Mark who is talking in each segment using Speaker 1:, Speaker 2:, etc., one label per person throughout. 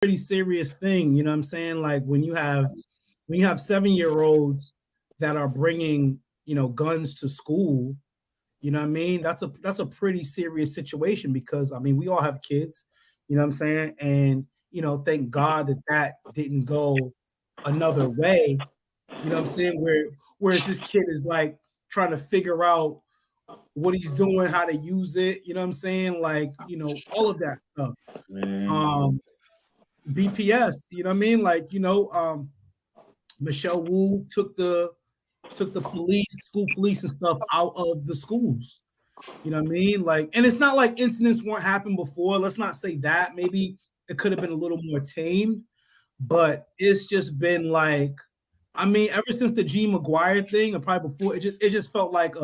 Speaker 1: pretty serious thing. You know what I'm saying? Like when you have 7-year-olds that are bringing, guns to school. You know what I mean? That's a pretty serious situation because I mean we all have kids, you know what I'm saying? And thank God that didn't go another way. You know what I'm saying? Whereas this kid is like trying to figure out what he's doing, how to use it, you know what I'm saying? Like, all of that stuff. Um BPS, you know what I mean? Like, Michelle Wu took the school police and stuff out of the schools. You know what I mean? Like, and it's not like incidents weren't happening before. Let's not say that. Maybe it could have been a little more tame, but it's just been like, I mean, ever since the G McGuire thing, or probably before, it just felt like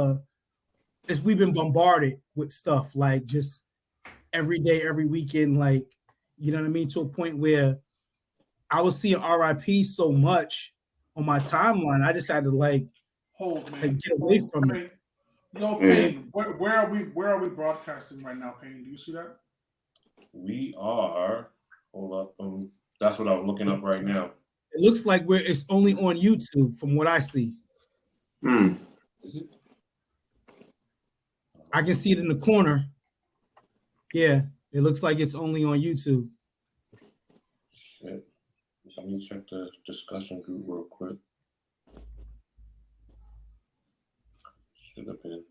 Speaker 1: we've been bombarded with stuff like just every day, every weekend, like, you know what I mean? To a point where I was seeing RIP so much on my timeline, I just had to like get away from it.
Speaker 2: Yo, Payne, where are we broadcasting right now, Payne? Do you see that?
Speaker 3: We are. Hold up. That's what I'm looking up right now.
Speaker 1: It looks like it's only on YouTube from what I see.
Speaker 3: Is it?
Speaker 1: I can see it in the corner. Yeah, it looks like it's only on YouTube.
Speaker 3: Shit. Let me check the discussion group real quick. Should have been.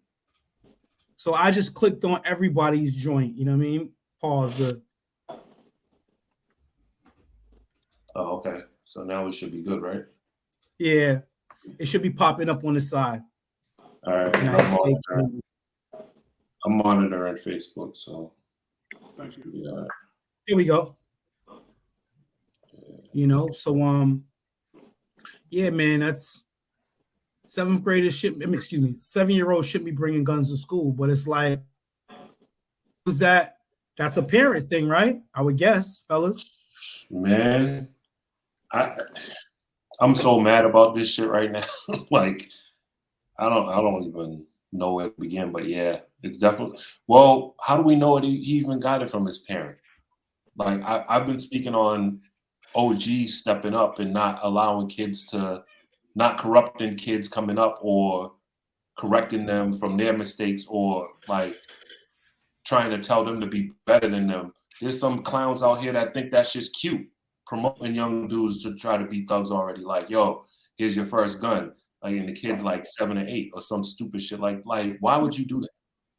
Speaker 1: So I just clicked on everybody's joint. You know what I mean? Pause the.
Speaker 3: Oh, okay. So now we should be good, right?
Speaker 1: Yeah, it should be popping up on the side.
Speaker 3: All right. I'm monitoring Facebook, so
Speaker 2: thank you.
Speaker 3: Yeah.
Speaker 1: Here we go. So yeah, man, that's 7-year-olds shouldn't be bringing guns to school, but it's like, that's a parent thing, right? I would guess, fellas.
Speaker 3: Man, I'm so mad about this shit right now. Like, I don't even know where to begin, but yeah, it's definitely. Well, how do we know he even got it from his parent? Like, I've been speaking on OGs stepping up and not allowing not corrupting kids coming up or correcting them from their mistakes or like trying to tell them to be better than them. There's some clowns out here that think that's just cute, promoting young dudes to try to be thugs already. Like, yo, here's your first gun. Like, and the kid's like 7 or 8 or some stupid shit. Like, why would you do that?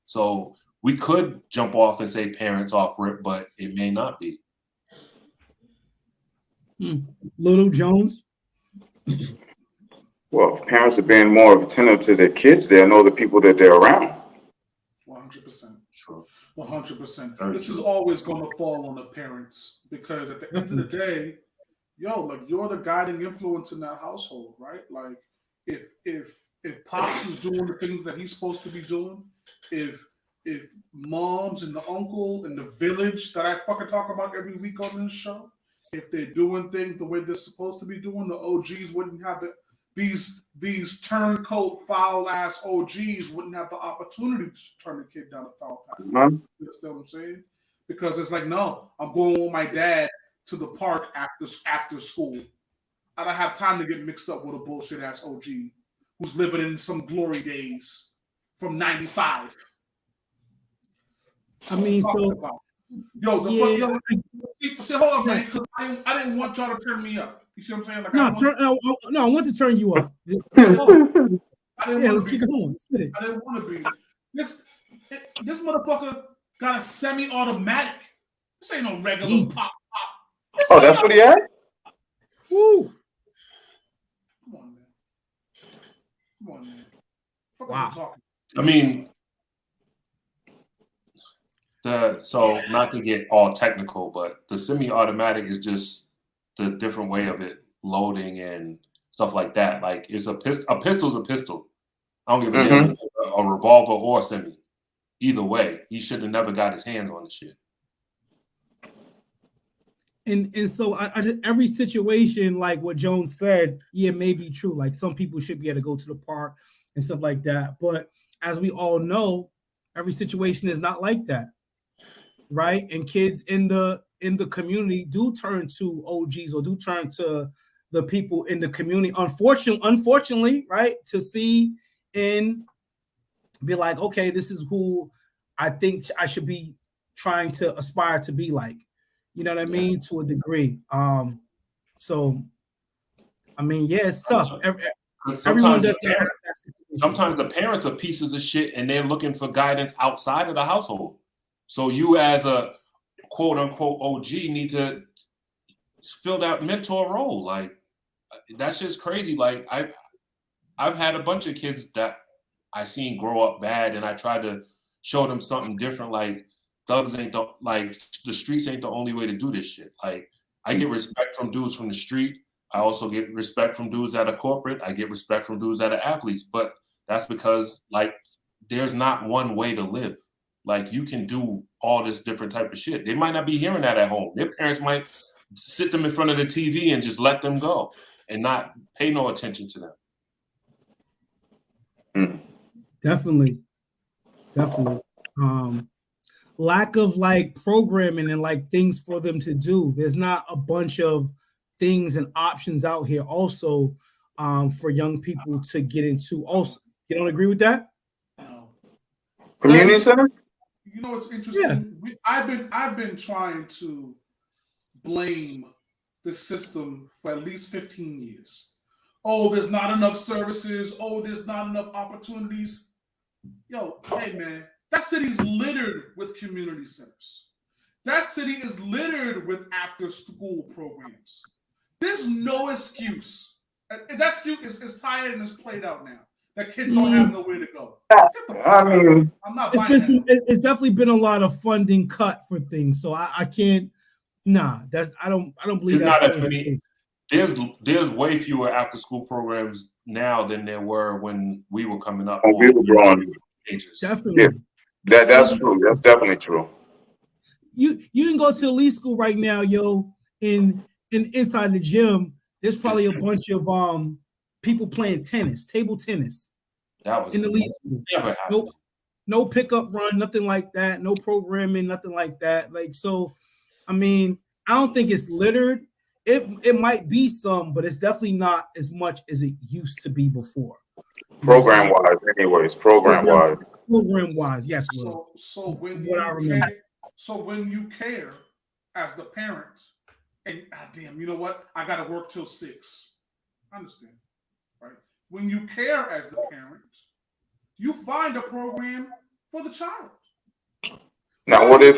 Speaker 3: So we could jump off and say parents off rip, but it may not be.
Speaker 1: Little Jones.
Speaker 4: Well, if parents are being more attentive to their kids, they'll know the people that they're around.
Speaker 2: 100%.
Speaker 3: Sure.
Speaker 2: 100%. This is always going to fall on the parents because at the end of the day, like you're the guiding influence in that household, right? Like if Pops is doing the things that he's supposed to be doing, if moms and the uncle and the village that I fucking talk about every week on this show, if they're doing things the way they're supposed to be doing, the OGs wouldn't have these turncoat foul ass OGs wouldn't have the opportunity to turn the kid down a foul path. You understand what I'm saying? Because it's like, no, I'm going with my dad to the park after school. I don't have time to get mixed up with a bullshit ass OG who's living in some glory days from '95.
Speaker 1: I mean, so
Speaker 2: hold on, man, because I didn't want y'all to turn me up. You see what I'm saying? Like,
Speaker 1: I want to turn you up. Let's keep going.
Speaker 2: I didn't want to be. This motherfucker got a semi-automatic. This ain't no regular pop.
Speaker 4: That's what he had?
Speaker 1: Woo!
Speaker 2: Come on, man.
Speaker 1: Wow.
Speaker 3: I mean, so not to get all technical, but the semi-automatic is just the different way of it loading and stuff like that. Like, it's a pistol's a pistol. I don't give a damn if it's a revolver or semi. Either way, he should have never got his hands on the shit.
Speaker 1: And so I just, every situation, like what Jones said, yeah, may be true. Like some people should be able to go to the park and stuff like that. But as we all know, every situation is not like that. Right. And kids in the in the community do turn to OGs or do turn to the people in the community, unfortunately, right, to see and be like, okay, this is who I think I should be trying to aspire to be like, you know what I mean, to a degree. So I mean, yeah, it's tough. Everyone does that.
Speaker 3: Sometimes the parents are pieces of shit and they're looking for guidance outside of the household. So you as a quote unquote OG need to fill that mentor role. Like that's just crazy. Like I've had a bunch of kids that I seen grow up bad and I tried to show them something different. Like thugs ain't the streets ain't the only way to do this shit. Like I get respect from dudes from the street. I also get respect from dudes that are corporate. I get respect from dudes that are athletes, but that's because like there's not one way to live. Like you can do all this different type of shit. They might not be hearing that at home. Their parents might sit them in front of the TV and just let them go and not pay no attention to them.
Speaker 1: Definitely. Lack of like programming and like things for them to do. There's not a bunch of things and options out here also for young people to get into. Also, you don't agree with that?
Speaker 2: No.
Speaker 4: Community centers?
Speaker 2: You know what's interesting? Yeah. I've been trying to blame the system for at least 15 years. Oh, there's not enough services. Oh, there's not enough opportunities. Yo, hey man, that city's littered with community centers. That city is littered with after-school programs. There's no excuse. That excuse is tired and is played out now. That kids don't have nowhere to go. I'm not buying that.
Speaker 1: It's definitely been a lot of funding cut for things, so I can't. Nah, I don't believe
Speaker 3: that's not as many. There's way fewer after-school programs now than there were when we were coming up.
Speaker 4: We were growing.
Speaker 1: Definitely.
Speaker 4: Yeah, that's true. That's definitely true.
Speaker 1: You can go to the elite school right now, yo, in inside the gym. There's probably a bunch of people playing tennis, table tennis.
Speaker 3: That was
Speaker 1: in the elite school.
Speaker 3: Never happened.
Speaker 1: No pickup run, nothing like that. No programming, nothing like that. Like so, I mean, I don't think it's littered. It might be some, but it's definitely not as much as it used to be before.
Speaker 4: Program wise, anyways. Program
Speaker 1: wise, yes.
Speaker 2: So when you care as the parent, and damn, you know what? I got to work till 6. I understand, right? When you care as the parent, you find a program for the child.
Speaker 4: Now, what if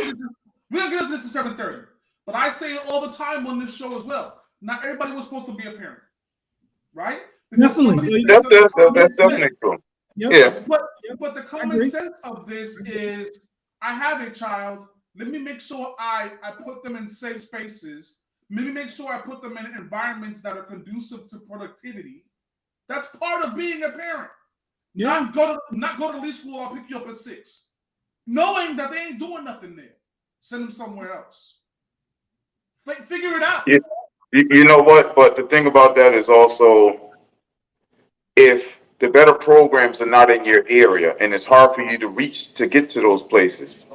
Speaker 2: we're gonna get into this at 7:30? But I say it all the time on this show as well. Not everybody was supposed to be a parent, right?
Speaker 1: Definitely.
Speaker 4: That's definitely true.
Speaker 1: Yep.
Speaker 4: Yeah.
Speaker 2: But the common sense of this is I have a child. Let me make sure I put them in safe spaces. Let me make sure I put them in environments that are conducive to productivity. That's part of being a parent.
Speaker 1: Yeah.
Speaker 2: Not go to elite school, I'll pick you up at 6. Knowing that they ain't doing nothing there. Send them somewhere else. Figure it out.
Speaker 4: Yeah. You know what? But the thing about that is also if the better programs are not in your area and it's hard for you to reach to get to those places,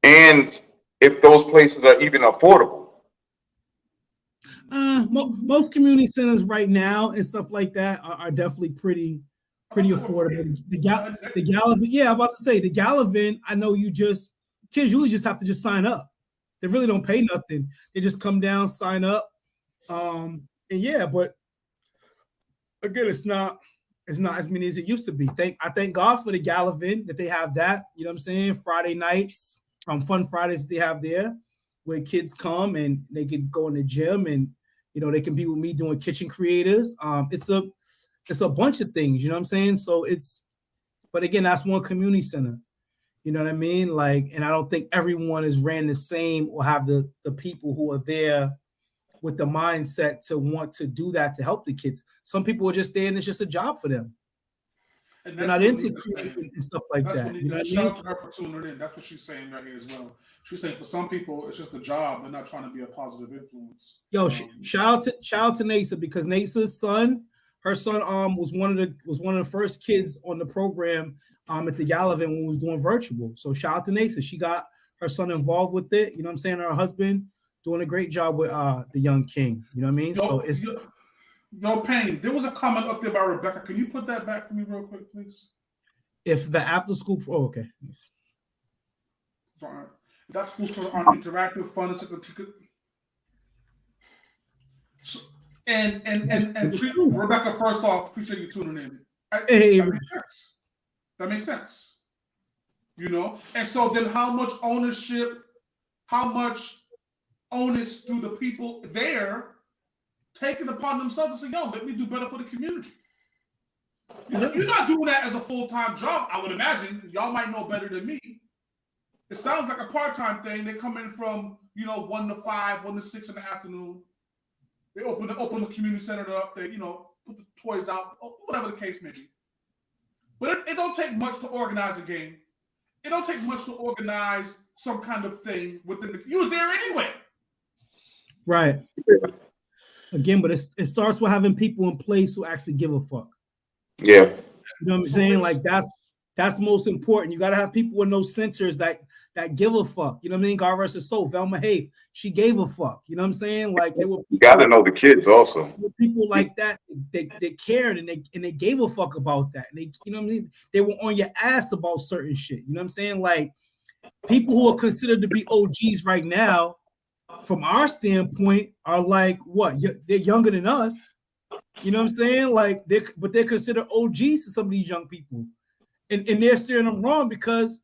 Speaker 4: and if those places are even affordable.
Speaker 1: Most community centers right now and stuff like that are definitely pretty affordable. The Gallivan, yeah, I'm about to say the Gallivan. I know kids usually just have to just sign up. They really don't pay nothing. They just come down, sign up, and yeah. But again, it's not as many as it used to be. I thank God for the Gallivan that they have that. You know what I'm saying? Friday nights, fun Fridays they have there, where kids come and they can go in the gym and they can be with me doing kitchen creators. It's a bunch of things. You know what I'm saying? So but again, that's one community center. You know what I mean? Like, and I don't think everyone is ran the same or have the people who are there with the mindset to want to do that to help the kids. Some people are just there and it's just a job for them.
Speaker 2: And
Speaker 1: they're not into creating and stuff like that.
Speaker 2: Shout out to her for tuning in. That's what she's saying right here as well. She's saying for some people it's just a job. They're not trying to be a positive influence.
Speaker 1: Yo, shout out to Nasa, because Nasa's son, her son was one of the first kids on the program at the Gallivan when we was doing virtual. So shout out to Nasa. She got her son involved with it. You know what I'm saying? Her husband. doing a great job with the young king. You know what I mean? So it's
Speaker 2: no pain. There was a comment up there by Rebecca. Can you put that back for me real quick, please?
Speaker 1: If the after school okay.
Speaker 2: All right. That school's on interactive, fun, and Rebecca, first off, appreciate you tuning in. That makes sense. You know? And so then how much ownership, how much onus do the people there take it upon themselves to say, yo, let me do better for the community? You're not doing that as a full-time job, I would imagine. Y'all might know better than me. It sounds like a part-time thing. They come in from, 1 to 5, 1 to 6 in the afternoon. They open the community center up. They, put the toys out, whatever the case may be. But it don't take much to organize a game. It don't take much to organize some kind of thing within the. You're there anyway.
Speaker 1: Right. Again, but it starts with having people in place who actually give a fuck.
Speaker 4: Yeah.
Speaker 1: You know what I'm saying? Like that's most important. You got to have people in those centers that give a fuck. You know what I mean? God rest her soul. Velma Haith, she gave a fuck. You know what I'm saying? Like they were.
Speaker 4: You got to know the kids also.
Speaker 1: People like that, they cared and they gave a fuck about that. And they, you know what I mean? They were on your ass about certain shit. You know what I'm saying? Like people who are considered to be OGs right now, from our standpoint, are like what? They're younger than us. You know what I'm saying? Like they're considered OGs to some of these young people. And they're steering them wrong because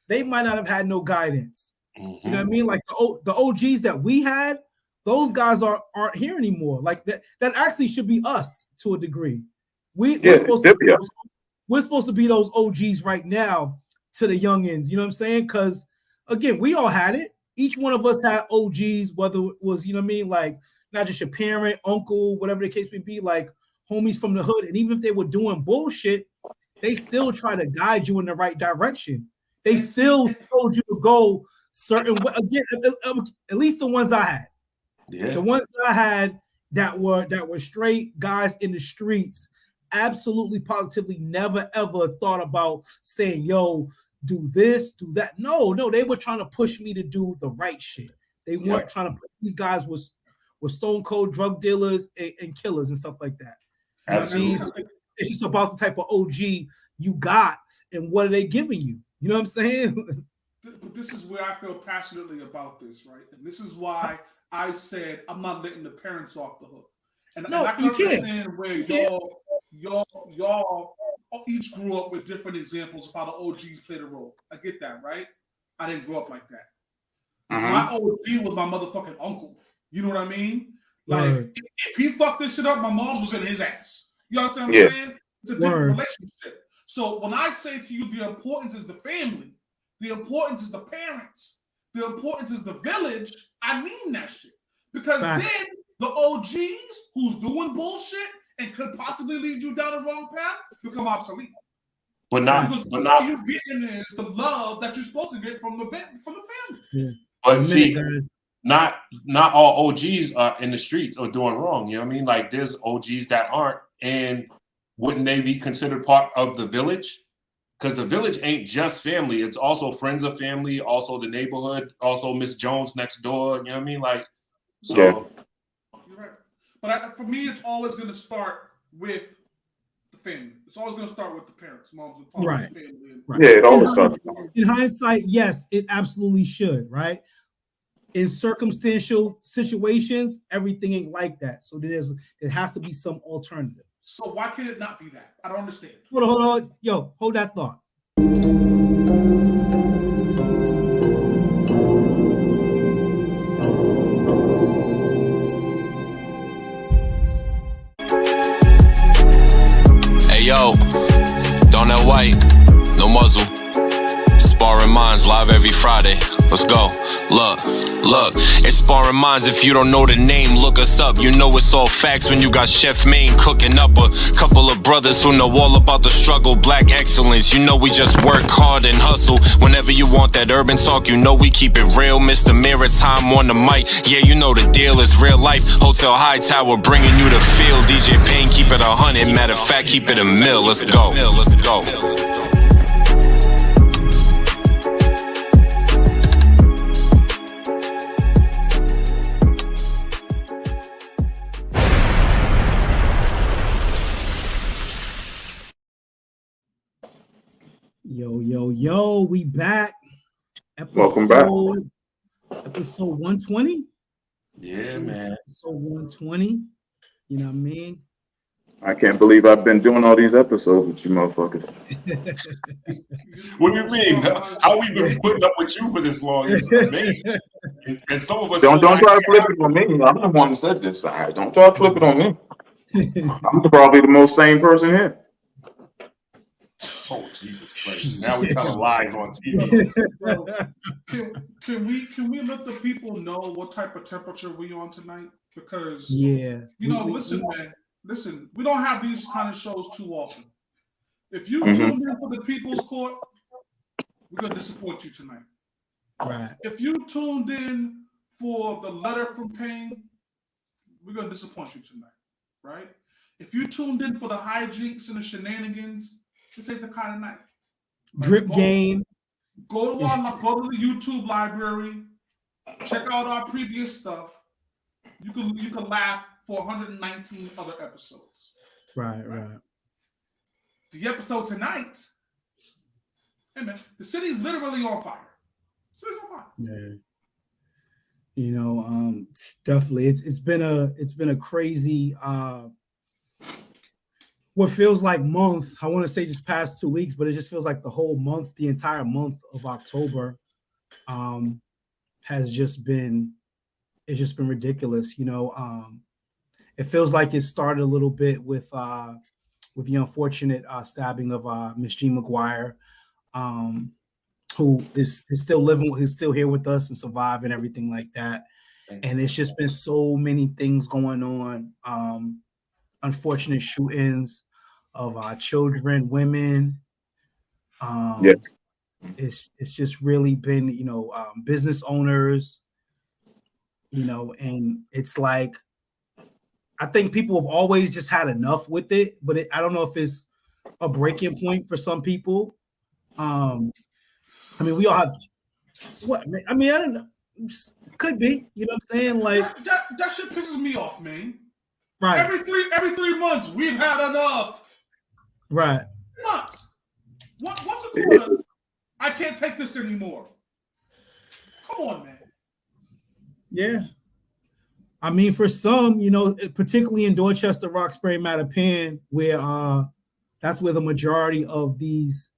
Speaker 1: they might not have had no guidance. Mm-hmm. You know what I mean? Like the OGs that we had, those guys aren't here anymore. Like that actually should be us to a degree. We're supposed to be those OGs right now to the youngins. You know what I'm saying? Because again, we all had it. Each one of us had OGs, whether it was, you know what I mean, like not just your parent, uncle, whatever the case may be, like homies from the hood. And even if they were doing bullshit, they still try to guide you in the right direction. They still told you to go certain way. Again, at least the ones I had. Yeah. The ones that I had that were straight guys in the streets, absolutely positively never ever thought about saying, yo, do this, do that. No, they were trying to push me to do the right shit. They weren't trying to. These guys were stone cold drug dealers and killers and stuff like that. You know what I mean? It's just about the type of OG you got and what are they giving you. You know what I'm saying?
Speaker 2: But this is where I feel passionately about this, right? And this is why I said I'm not letting the parents off the hook. And I can understand where y'all each grew up with different examples of how the OGs played a role. I get that, right? I didn't grow up like that. Mm-hmm. My OG was my motherfucking uncle. You know what I mean? Like, if he fucked this shit up, my mom was in his ass. You understand what I'm saying? It's a different relationship. So when I say to you the importance is the family, the importance is the parents, the importance is the village, I mean that shit. Because then the OGs who's doing bullshit and could possibly lead you down the wrong path become obsolete. But all you're getting is the love that you're supposed to get from the family.
Speaker 3: Yeah. But see, not all OGs are in the streets or doing wrong. You know what I mean? Like there's OGs that aren't, and wouldn't they be considered part of the village? Because the village ain't just family; it's also friends of family, also the neighborhood, also Miss Jones next door. You know what I mean? Like, so.
Speaker 2: Yeah. You're right. But for me, it's always going to start with the family. It's always going to start with the parents, moms and pops.
Speaker 1: Right.
Speaker 2: Right.
Speaker 4: Yeah, it always starts.
Speaker 1: In hindsight, yes, it absolutely should. Right. In circumstantial situations, everything ain't like that. So there has to be some alternative.
Speaker 2: So why can it not be that? I don't understand.
Speaker 1: Hold on. Yo, hold that thought.
Speaker 5: Hey, yo, Donut White, no muzzle. Sparring Minds live every Friday. Let's go. Look, it's Sparring Minds. If you don't know the name, look us up. You know it's all facts when you got Chef Maine cooking up a couple of brothers who know all about the struggle. Black excellence, you know we just work hard and hustle. Whenever you want that urban talk, you know we keep it real. Mr. Maritime on the mic, yeah, you know the deal is real life. Hotel High Tower bringing you the feel. DJ Payne, keep it 100. Matter of fact, keep it a mill. Let's go.
Speaker 1: Yo, we back.
Speaker 4: Welcome back.
Speaker 1: Episode 120.
Speaker 3: Yeah, man.
Speaker 1: Episode 120. You know what I mean?
Speaker 4: I can't believe I've been doing all these episodes with you motherfuckers.
Speaker 3: What do you mean? How we been putting up with you for this long? It's amazing. And some of us
Speaker 4: Don't try to flip it on me. I'm the one who said this. All right, don't try to flip it on me. I'm probably the most sane person here.
Speaker 3: Oh, Jesus Christ. Now we're telling lies on TV.
Speaker 2: Can we let the people know what type of temperature we on tonight? Because listen, man. Listen, we don't have these kind of shows too often. If you tune in for the People's Court, we're gonna disappoint you tonight.
Speaker 1: Right.
Speaker 2: If you tuned in for the Letter from Pain, we're gonna disappoint you tonight. Right? If you tuned in for the hijinks and the shenanigans, this ain't the kind of night.
Speaker 1: Drip game.
Speaker 2: Go to the YouTube library, check out our previous stuff. You can laugh for 119 other episodes.
Speaker 1: Right.
Speaker 2: The episode tonight, hey man, the city's literally on fire.
Speaker 1: Yeah. Definitely it's been a crazy what feels like month. I want to say just past 2 weeks, but it just feels like the whole month, the entire month of October has just been ridiculous. It feels like it started a little bit with the unfortunate stabbing of Miss Jean McGuire, who is still living, who's still here with us and survived and everything like that. And it's just been so many things going on. Unfortunate shootings of children, women.
Speaker 4: Yes.
Speaker 1: It's just really been, business owners, and it's like, I think people have always just had enough with it, but I don't know if it's a breaking point for some people. We all have I don't know. Could be, you know what I'm saying? Like
Speaker 2: that shit pisses me off, man.
Speaker 1: Right.
Speaker 2: Every 3 months, we've had enough.
Speaker 1: Right.
Speaker 2: Months. Once a quarter, I can't take this anymore. Come on, man.
Speaker 1: Yeah. For some, particularly in Dorchester, Roxbury, Mattapan, where that's where the majority of these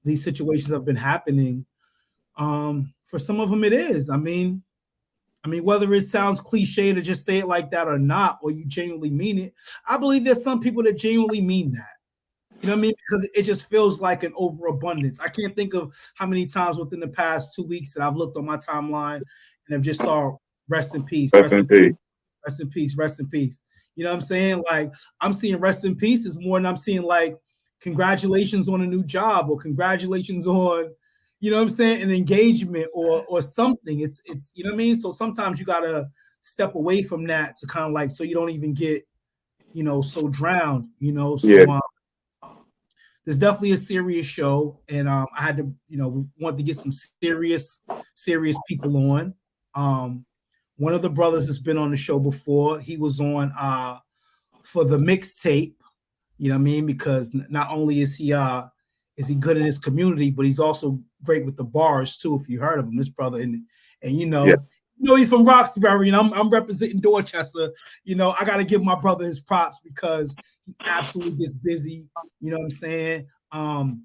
Speaker 1: situations have been happening. For some of them, it is. Whether it sounds cliche to just say it like that or not, or you genuinely mean it, I believe there's some people that genuinely mean that. You know what I mean? Because it just feels like an overabundance. I can't think of how many times within the past 2 weeks that I've looked on my timeline and have just saw rest in peace. Rest in peace. You know what I'm saying? Like, I'm seeing rest in peace is more than I'm seeing like congratulations on a new job or congratulations on, you know what I'm saying, an engagement or something. It's you know what I mean? So sometimes you gotta step away from that to kind of like, so you don't even get, so drowned, So
Speaker 4: yeah.
Speaker 1: There's definitely a serious show, and I had to, want to get some serious people on. One of the brothers has been on the show before. He was on for the mixtape, you know what I mean? Because not only is he good in his community, but he's also great with the bars too. If you heard of him, this brother, and
Speaker 4: yes.
Speaker 1: He's from Roxbury, and I'm representing Dorchester. I got to give my brother his props because he absolutely gets busy. You know what I'm saying? And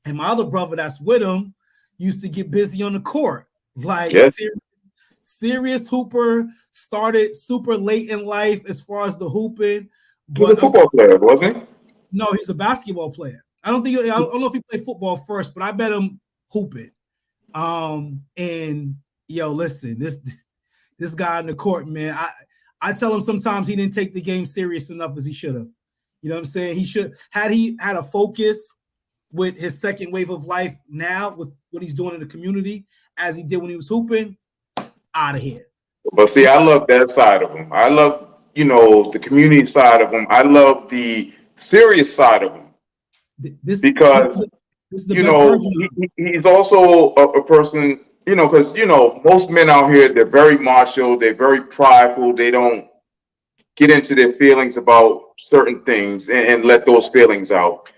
Speaker 1: my other brother that's with him used to get busy on the court, like serious hooper. Started super late in life as far as the hooping.
Speaker 4: He was a football player, wasn't he?
Speaker 1: No, he's a basketball player. I don't know if he played football first, but I bet him hooping. And listen, this guy in the court, man, I tell him sometimes he didn't take the game serious enough as he should have. You know what I'm saying? He had a focus with his second wave of life now with what he's doing in the community as he did when he was hooping, out of here.
Speaker 4: But see, I love that side of him. I love, the community side of him. I love the serious side of him. Because he's also a person, because most men out here, they're very macho, they're very prideful, they don't get into their feelings about certain things and let those feelings out.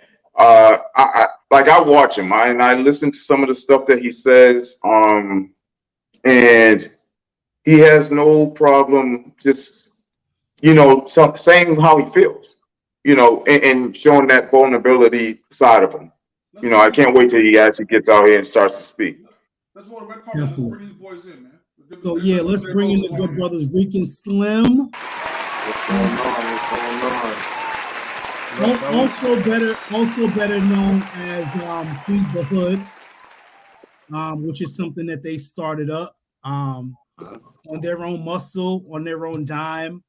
Speaker 4: like I watch him, and I listen to some of the stuff that he says, and he has no problem just, saying how he feels, and showing that vulnerability side of him. I can't wait till he actually gets out here and starts to speak.
Speaker 2: Let's go to red carpet. Let's bring these boys in, man.
Speaker 1: So yeah, let's bring in the good brothers, Rick and Slim.
Speaker 6: What's going on?
Speaker 1: Also better known as Feed the Hood, which is something that they started up on their own muscle, on their own dime,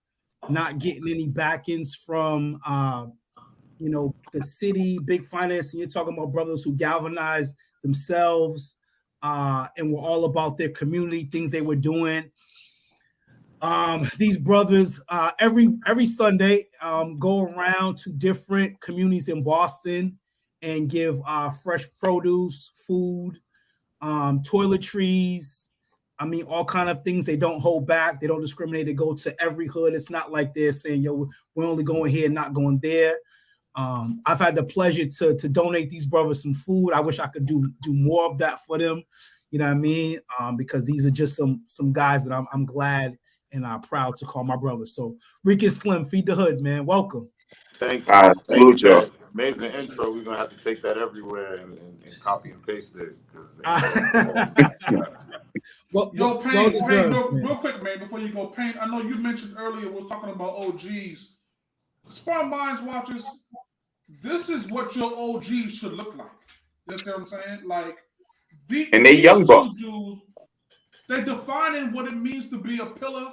Speaker 1: not getting any backings from the city, big financing. You're talking about brothers who galvanized themselves and were all about their community, things they were doing. These brothers every Sunday go around to different communities in Boston and give fresh produce, food, toiletries. I mean, all kind of things. They don't hold back. They don't discriminate. They go to every hood. It's not like they're saying, yo, we're only going here, not going there. I've had the pleasure to donate these brothers some food. I wish I could do more of that for them. You know what I mean? Because these are just some guys that I'm glad and proud to call my brothers. So Rick and Slim, Feed the Hood, man. Welcome.
Speaker 6: Thank
Speaker 4: All right, salute
Speaker 6: you.
Speaker 4: y'all.
Speaker 6: Amazing intro. We're gonna have to take that everywhere and copy and paste it.
Speaker 2: Yo, Payne, real quick, man, before you go, Payne, I know you mentioned earlier we're talking about OGs. Sparring Minds watchers, this is what your OGs should look like. You understand what I'm saying? Like,
Speaker 4: and they young bucks.
Speaker 2: They're defining what it means to be a pillar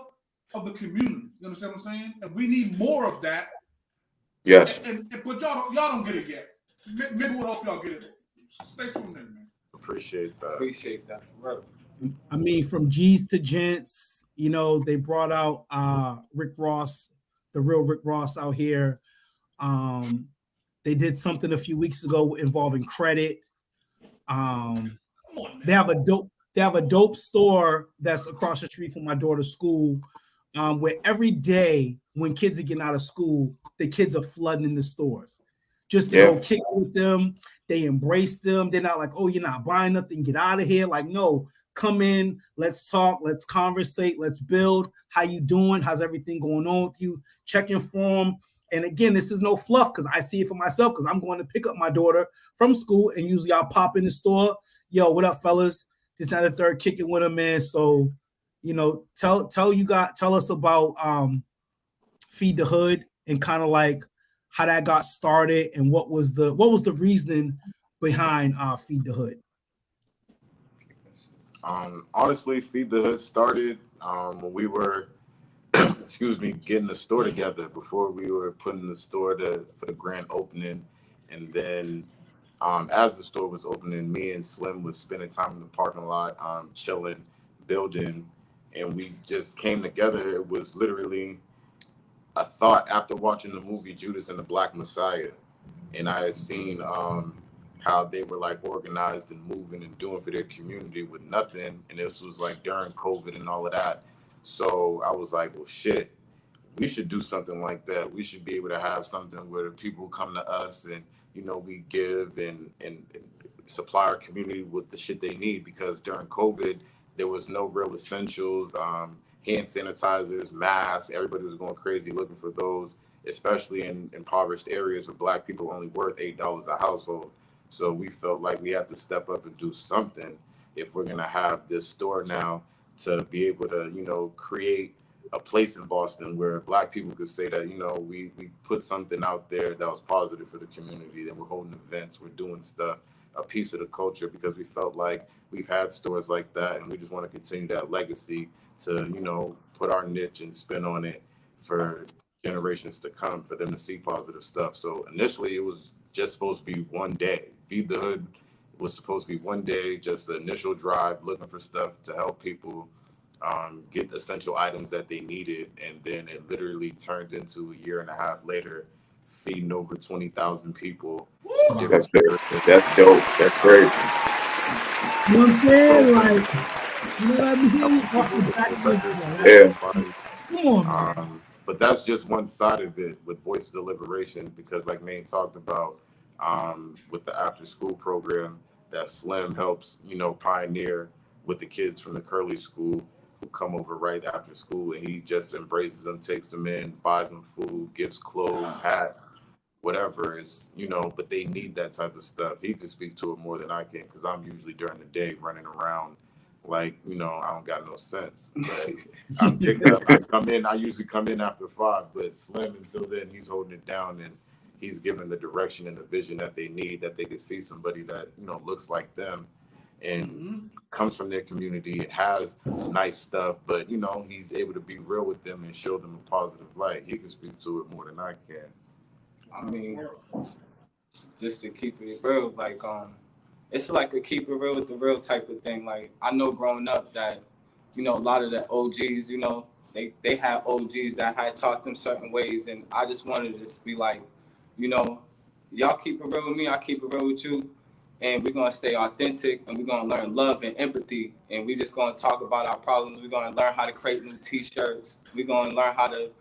Speaker 2: of the community. You understand what I'm saying? And we need more of that.
Speaker 4: Yes.
Speaker 2: But y'all don't get it yet. Maybe we'll help y'all get it. Stay tuned in, man.
Speaker 6: Appreciate that.
Speaker 1: I mean, from G's to Gents, they brought out Rick Ross, the real Rick Ross out here. They did something a few weeks ago involving credit. They have a dope store that's across the street from my daughter's school, where every day when kids are getting out of school, the kids are flooding in the stores just to go kick with them. They embrace them. They're not like, oh, you're not buying nothing, get out of here. Like, no, come in, let's talk, let's conversate, let's build. How you doing? How's everything going on with you? Checking for them. And again, this is no fluff because I see it for myself because I'm going to pick up my daughter from school and usually I'll pop in the store. Yo, what up, fellas? This not the third kicking with them, man. So, tell us about Feed the Hood and kind of like how that got started and what was the reasoning behind Feed the Hood.
Speaker 6: Honestly, Feed the Hood started when we were getting the store together before we were putting the store for the grand opening. And then as the store was opening, me and Slim was spending time in the parking lot, chilling, building, and we just came together. It was literally a thought after watching the movie Judas and the Black Messiah. And I had seen how they were like organized and moving and doing for their community with nothing. And this was like during COVID and all of that. So I was like, well, shit, we should do something like that. We should be able to have something where people come to us and, we give and supply our community with the shit they need, because during COVID, there was no real essentials, hand sanitizers, masks. Everybody was going crazy looking for those, especially in impoverished areas where Black people only worth $8 a household. So we felt like we had to step up and do something if we're going to have this store now to be able to, create a place in Boston where Black people could say that, we put something out there that was positive for the community, that we're holding events, we're doing stuff, a piece of the culture, because we felt like we've had stores like that and we just want to continue that legacy to, put our niche and spin on it for generations to come, for them to see positive stuff. So initially it was just supposed to be one day. Feed the Hood was supposed to be one day, just the initial drive, looking for stuff to help people get essential items that they needed. And then it literally turned into a year and a half later, feeding over 20,000 people.
Speaker 4: That's dope. That's crazy.
Speaker 1: You know what I'm saying? Like, you know what I mean?
Speaker 4: Yeah.
Speaker 1: Come on, man.
Speaker 6: But that's just one side of it with Voices of Liberation, because like Maine talked about, with the after school program that Slim helps, pioneer with the kids from the Curly school who come over right after school, and he just embraces them, takes them in, buys them food, gives clothes, hats, whatever. It's, but they need that type of stuff. He can speak to it more than I can, because I'm usually during the day running around like, I don't got no sense. But I'm picked up. I usually come in after 5, but Slim, until then, he's holding it down, and he's giving the direction and the vision that they need, that they can see somebody that, looks like them and comes from their community and has nice stuff, but, he's able to be real with them and show them a positive light. He can speak to it more than I can.
Speaker 7: I mean, just to keep it real, like, it's like a keep it real with the real type of thing. Like, I know growing up that, a lot of the OGs, they had OGs that had taught them certain ways, and I just wanted to just be like, y'all keep it real with me, I keep it real with you, and we're gonna stay authentic, and we're gonna learn love and empathy, and we just gonna talk about our problems. We're gonna learn how to create new T-shirts. We're gonna learn how to,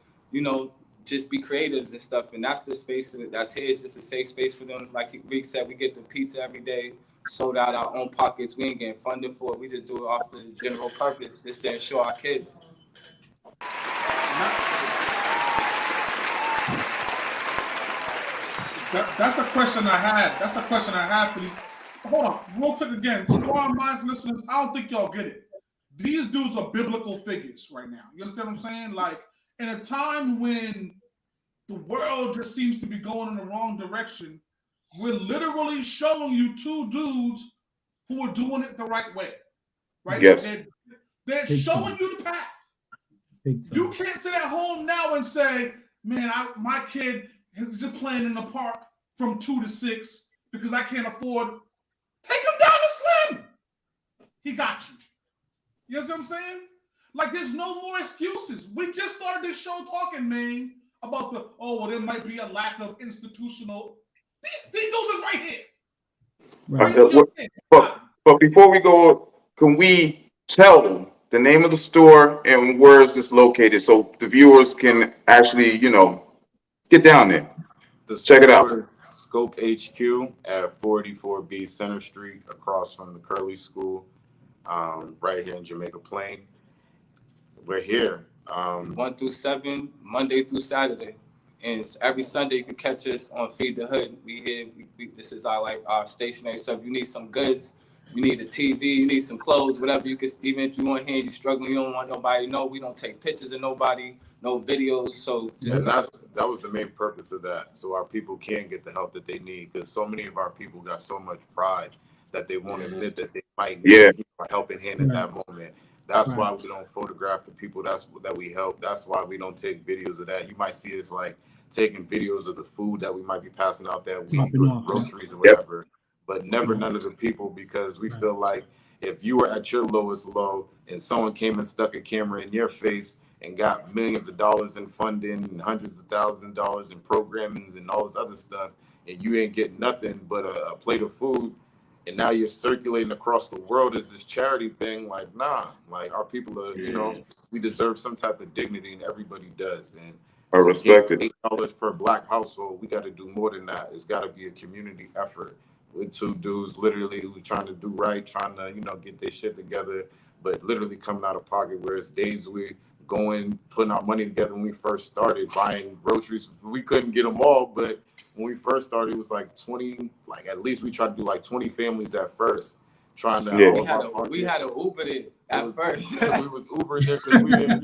Speaker 7: just be creatives and stuff, and that's the space that's here. It's just a safe space for them. Like Reek said, we get the pizza every day, sold out our own pockets. We ain't getting funded for it. We just do it off the general purpose, just to ensure our kids.
Speaker 2: That's a question I had. That's a question I had for you. Hold on, real quick again. Sparring Minds listeners, I don't think y'all get it. These dudes are biblical figures right now. You understand what I'm saying? Like, in a time when the world just seems to be going in the wrong direction, we're literally showing you 2 dudes who are doing it the right way. Right?
Speaker 4: Yes.
Speaker 2: They're showing you the path. You can't sit at home now and say, man, my kid is just playing in the park from 2 to 6 because I can't afford. Take him down to Slim. He got you. You know what I'm saying? Like, there's no more excuses. We just started this show talking, man, about there might be a lack of institutional. These dudes is right here.
Speaker 4: Right. But before we go, can we tell the name of the store and where is this located so the viewers can actually, get down there? Check it out.
Speaker 6: Scope HQ at 484B Center Street, across from the Curly School, right here in Jamaica Plain. We're here
Speaker 7: 1 through 7, Monday through Saturday, and every Sunday you can catch us on Feed the Hood. We here. This is our stationary stuff. You need some goods, you need a TV, you need some clothes, whatever. You can, even if you want here, you're struggling, you don't want nobody to know. We don't take pictures of nobody, no videos. So
Speaker 6: that was the main purpose of that, so our people can get the help that they need, because so many of our people got so much pride that they won't admit that they might need a helping hand in that moment. That's why we don't photograph the people that we help. That's why we don't take videos of that. You might see us like taking videos of the food that we might be passing out that week, or groceries or whatever, but never none of the people, because we feel like if you were at your lowest low and someone came and stuck a camera in your face and got millions of dollars in funding and hundreds of thousands of dollars in programming and all this other stuff, and you ain't getting nothing but a plate of food, and now you're circulating across the world as this charity thing, like, nah, like, our people are, we deserve some type of dignity, and everybody does. And
Speaker 4: I respect it.
Speaker 6: $8 per Black household, we got to do more than that. It's got to be a community effort with 2 dudes literally who's trying to do right, trying to, get their shit together, but literally coming out of pocket, where it's days we going, putting our money together when we first started buying groceries. We couldn't get them all, but when we first started, it was like 20, like at least we tried to do like 20 families at first. Trying to
Speaker 7: we had an Uber there at first.
Speaker 6: We was Ubering there because we didn't,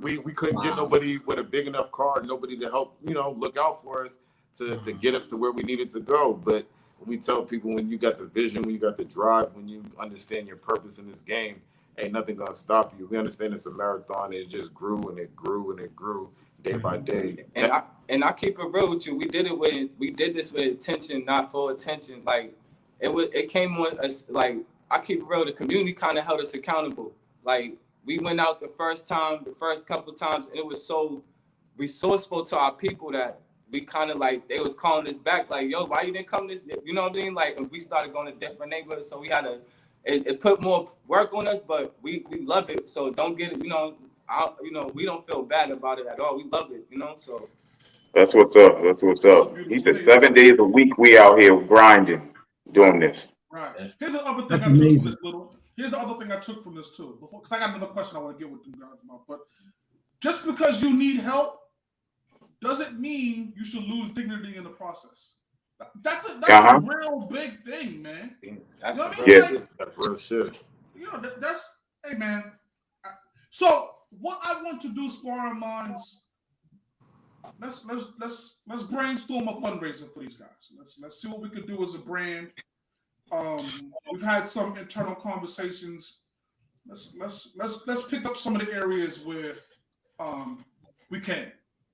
Speaker 6: we couldn't get nobody with a big enough car, nobody to help, look out for us to get us to where we needed to go. But we tell people, when you got the vision, when you got the drive, when you understand your purpose in this game, ain't nothing gonna stop you. We understand it's a marathon. It just grew and it grew and it grew day by day.
Speaker 7: And I keep it real with you. We did this with intention, not for attention. Like, it came with us. Like, I keep it real. The community kind of held us accountable. Like, we went out the first couple times, and it was so resourceful to our people that we kind of like, they was calling us back, like, yo, why you didn't come this? You know what I mean? Like, and we started going to different neighborhoods, so we had to. It put more work on us, but we love it. So don't get it. We don't feel bad about it at all. We love it. So.
Speaker 4: That's what's up. That's what's
Speaker 2: That's a
Speaker 4: up. He
Speaker 2: beautiful
Speaker 4: said
Speaker 2: thing.
Speaker 4: 7 days a week we out here grinding, doing this.
Speaker 2: Right. Here's the other thing
Speaker 1: That's
Speaker 2: I took
Speaker 1: amazing.
Speaker 2: from this little. Here's the other thing I took from this too. Because I got another question I want to get with you guys about. But just because you need help doesn't mean you should lose dignity in the process. That's a real big thing, man.
Speaker 7: That's
Speaker 2: You know what I
Speaker 7: real
Speaker 2: mean?
Speaker 7: shit.
Speaker 6: That's real shit.
Speaker 2: You know, that's hey man. So what I want to do, Sparring Minds, let's brainstorm a fundraiser for these guys. Let's see what we could do as a brand. We've had some internal conversations. Let's pick up some of the areas where we can.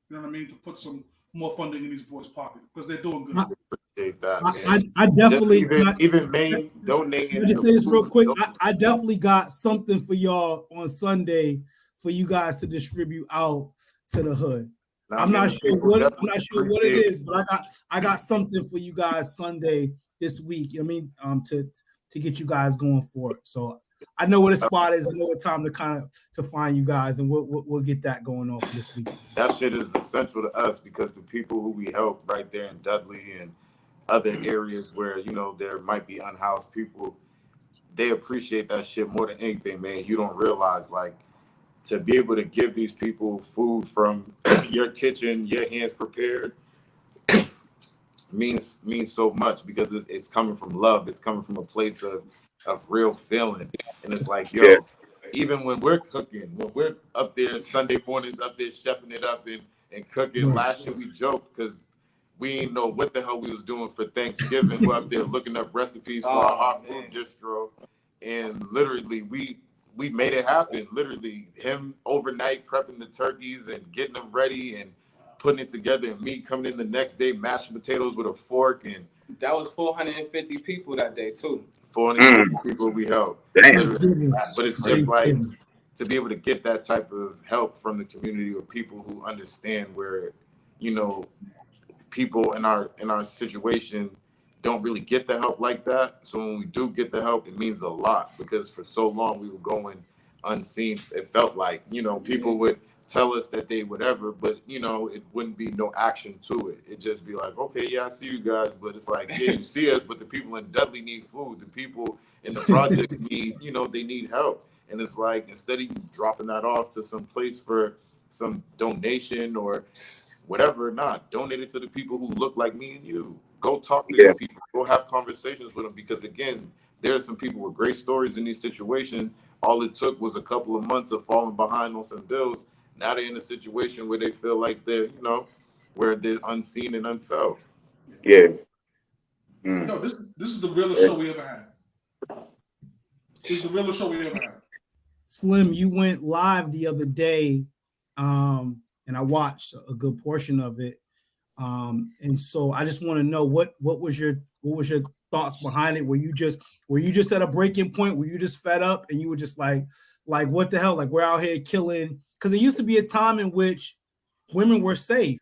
Speaker 2: You know what I mean? To put some more funding in these boys' pocket because they're doing good.
Speaker 6: Appreciate that.
Speaker 1: I definitely
Speaker 6: even main donating.
Speaker 1: Can I just say this real quick? I definitely got something for y'all on Sunday for you guys to distribute out to the hood. I'm not sure what it is, but I got something for you guys Sunday this week. You know what I mean? To get you guys going for it. So I know where the spot is. I know what time to find you guys, and we'll get that going on for this week.
Speaker 6: That shit is essential to us because the people who we help right there in Dudley and other areas where, you know, there might be unhoused people, they appreciate that shit more than anything, man. You don't realize, like, to be able to give these people food from your kitchen, your hands prepared, means so much because it's coming from love. It's coming from a place of real feeling. And it's like, yo, even when we're cooking, when we're up there Sunday mornings, up there chefing it up and cooking, last year we joked because we didn't know what the hell we was doing for Thanksgiving. We're up there looking up recipes for our hot food distro. And literally we made it happen. Literally him overnight prepping the turkeys and getting them ready and putting it together, and me coming in the next day, mashed potatoes with a fork. And
Speaker 7: that was 450 people that day too.
Speaker 6: 450 people we helped.
Speaker 4: Damn.
Speaker 6: But it's just like to be able to get that type of help from the community or people who understand where, you know, people in our situation don't really get the help like that. So when we do get the help, it means a lot because for so long we were going unseen. It felt like, you know, people would tell us that they whatever, but you know, it wouldn't be no action to it. It'd just be like, okay, yeah, I see you guys, but it's like, yeah, you see us, but the people in Dudley need food. The people in the project need, you know, they need help. And it's like, instead of you dropping that off to some place for some donation or whatever, not donate it to the people who look like me and you. Go talk to these people. Go have conversations with them because again, there are some people with great stories in these situations. All it took was a couple of months of falling behind on some bills. Now they're in a situation where they feel like they're, you know, where they're unseen and unfelt.
Speaker 4: Yeah.
Speaker 2: No, this is the realest show we ever had. This is the realest show we ever had.
Speaker 1: Slim, you went live the other day, and I watched a good portion of it. And so I just want to know what was your thoughts behind it? Were you just at a breaking point? Were you just fed up and you were just like what the hell? Like we're out here killing, because there used to be a time in which women were safe,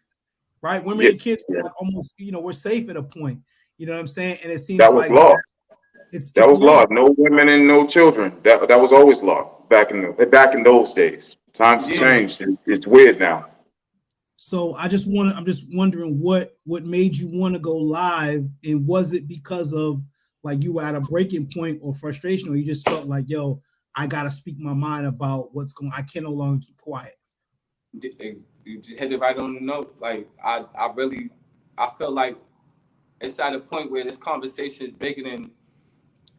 Speaker 1: right? Women and kids were like almost, you know, we're safe at a point. You know what I'm saying? And it seems
Speaker 4: that was
Speaker 1: like
Speaker 4: law.
Speaker 1: That
Speaker 4: was law. No women and no children. That was always law back in those days. Times have changed. It's weird now.
Speaker 1: So I'm just wondering what made you want to go live, and was it because of like you were at a breaking point or frustration, or you just felt like, yo, I gotta speak my mind about what's going on. I can no longer keep quiet.
Speaker 7: You hit it right on the note. Like I feel like it's at a point where this conversation is bigger than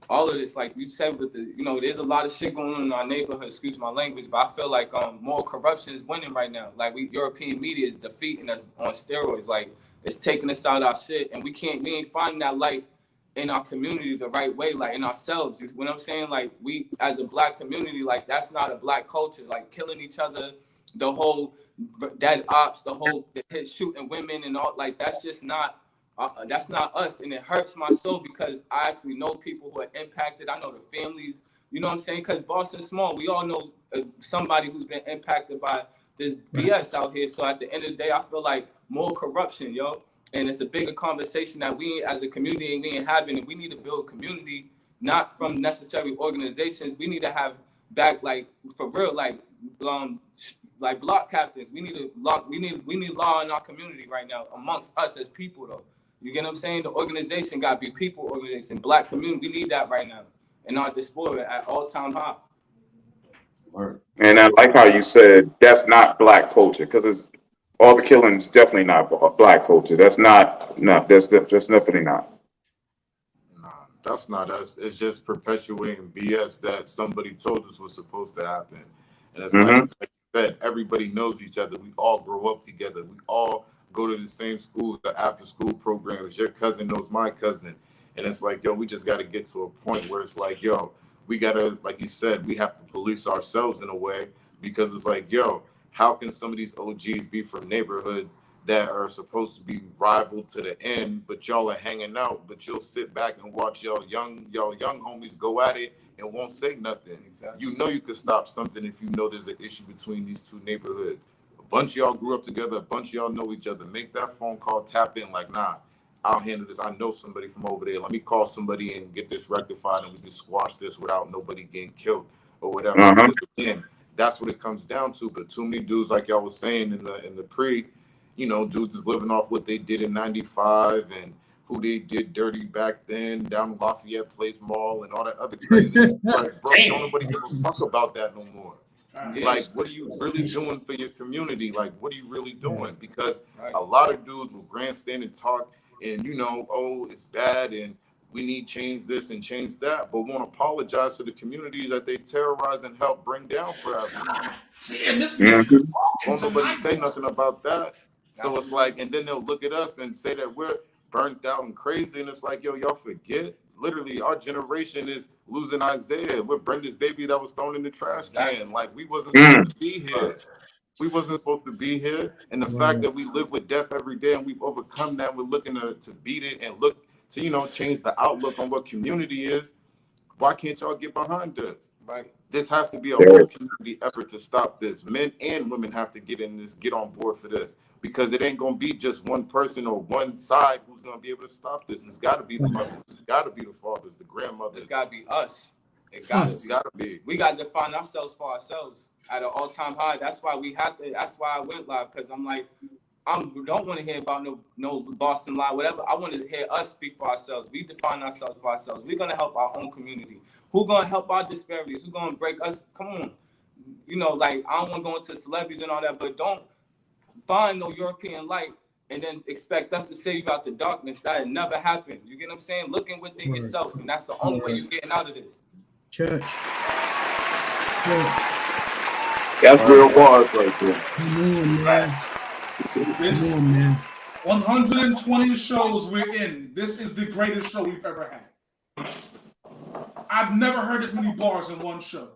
Speaker 7: all of this. Like you said, with the, you know, there's a lot of shit going on in our neighborhood, excuse my language, but I feel like more corruption is winning right now. Like European media is defeating us on steroids. Like it's taking us out our shit, and we ain't finding that light in our community the right way, like in ourselves. You know what I'm saying? Like we as a black community, like that's not a black culture. Like killing each other, the whole dead ops, the whole shooting women and all, like that's just not that's not us, and it hurts my soul because I actually know people who are impacted. I know the families, you know what I'm saying? Because Boston's small. We all know somebody who's been impacted by this BS out here. So at the end of the day, I feel like more corruption, yo. And it's a bigger conversation that we as a community we ain't having, and we need to build community, not from necessary organizations. We need to have back, like for real, like like block captains. We need law in our community right now amongst us as people though. You get what I'm saying? The organization got to be people organization, black community. We need that right now in our diaspora at all-time high.
Speaker 3: Word.
Speaker 4: And I like how you said that's not black culture, because all the killing's definitely not black culture. That's definitely not.
Speaker 6: Nah, that's not us. It's just perpetuating BS that somebody told us was supposed to happen. And it's like you said, everybody knows each other. We all grow up together. We all go to the same school, the after school programs. Your cousin knows my cousin. And it's like, yo, we just got to get to a point where it's like, yo, we got to, like you said, we have to police ourselves in a way, because it's like, yo, how can some of these OGs be from neighborhoods that are supposed to be rival to the end, but y'all are hanging out, but you'll sit back and watch y'all young homies go at it and won't say nothing. Exactly. You know you could stop something if you know there's an issue between these two neighborhoods. A bunch of y'all grew up together, a bunch of y'all know each other. Make that phone call, tap in like, nah, I'll handle this. I know somebody from over there. Let me call somebody and get this rectified, and we can squash this without nobody getting killed or whatever. Because again, that's what it comes down to. But too many dudes, like y'all was saying in the pre, you know, dudes is living off what they did in '95 and who they did dirty back then down Lafayette Place Mall and all that other crazy. Like, bro, don't nobody give a fuck about that no more. Like, what are you really doing for your community? Like, what are you really doing? Because a lot of dudes will grandstand and talk and, you know, oh, it's bad and we need change this and change that, but won't apologize to the communities that they terrorize and help bring down forever. Won't nobody say nothing about that. So it's like, and then they'll look at us and say that we're burnt out and crazy, and it's like, yo, y'all forget. Literally, our generation is losing Isaiah. We're Brenda's baby that was thrown in the trash can. Like, we wasn't supposed to be here. We wasn't supposed to be here. And the fact that we live with death every day and we've overcome that, we're looking to beat it and look to, you know, change the outlook on what community is. Why can't y'all get behind us? Right. This has to be a whole community effort to stop this. Men and women have to get in this, get on board for this, because it ain't going to be just one person or one side who's going to be able to stop this. It's got to be the mothers. It's got to be the fathers, the grandmothers. It's got to be us. It got to be. We got to define ourselves for ourselves at an all-time high. That's why we have to. That's why I went live, because I'm like, I don't want to hear about no Boston lie, whatever. I want to hear us speak for ourselves. We define ourselves for ourselves. We're going to help our own community. Who's going to help our disparities? Who's going to break us? Come on. You know, like, I don't want to go into celebrities and all that, but don't find no European light and then expect us to save you out the darkness. That never happened. You get what I'm saying? Looking within yourself, and that's the only way you're getting out of this.
Speaker 1: Church.
Speaker 4: That's real bars right there.
Speaker 1: Come on, man.
Speaker 2: This
Speaker 1: Come on, man.
Speaker 2: 120 shows we're in. This is the greatest show we've ever had. I've never heard as many bars in one show.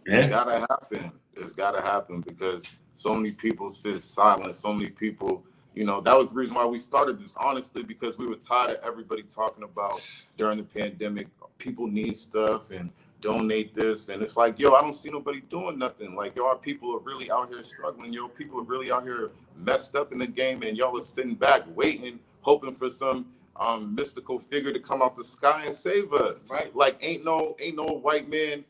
Speaker 6: It's gotta happen. It's gotta happen because so many people sit silent. So many people, you know, that was the reason why we started this, honestly, because we were tired of everybody talking about during the pandemic, people need stuff and donate this. And it's like, yo, I don't see nobody doing nothing. Like, yo, our people are really out here struggling. Yo, people are really out here messed up in the game, and y'all are sitting back waiting, hoping for some mystical figure to come out the sky and save us. Right. Like, ain't no white man,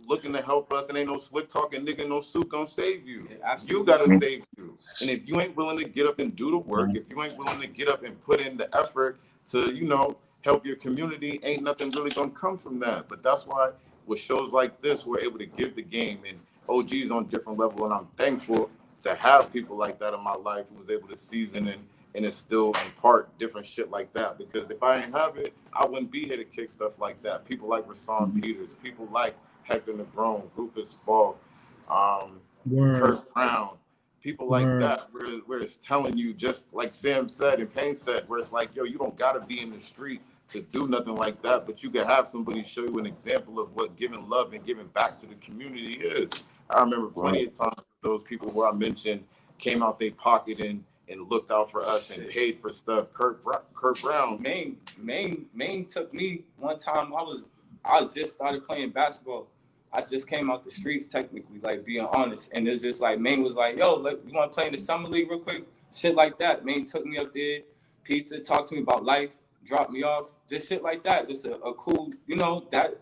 Speaker 6: looking to help us, and ain't no slick talking nigga, no suit gonna save you. You gotta save you. And if you ain't willing to get up and do the work, if you ain't willing to get up and put in the effort to, you know, help your community, ain't nothing really gonna come from that. But that's why with shows like this, we're able to give the game and OGs on different level. And I'm thankful to have people like that in my life who was able to season and instill and impart different shit like that. Because if I ain't have it, I wouldn't be here to kick stuff like that. People like Rasan Peters, people like Hector Negron, Rufus Falk, Kurt Brown, people like that, where it's telling you, just like Sam said and Payne said, where it's like, yo, you don't gotta be in the street to do nothing like that, but you can have somebody show you an example of what giving love and giving back to the community is. I remember plenty of times those people where I mentioned came out their pocket and looked out for us and paid for stuff. Kurt Brown. Maine took me one time. I just started playing basketball. I just came out the streets, technically, like, being honest. And it's just like, Maine was like, yo, you want to play in the summer league real quick? Shit like that. Maine took me up there, pizza, talked to me about life, dropped me off, just shit like that. Just a cool, you know, that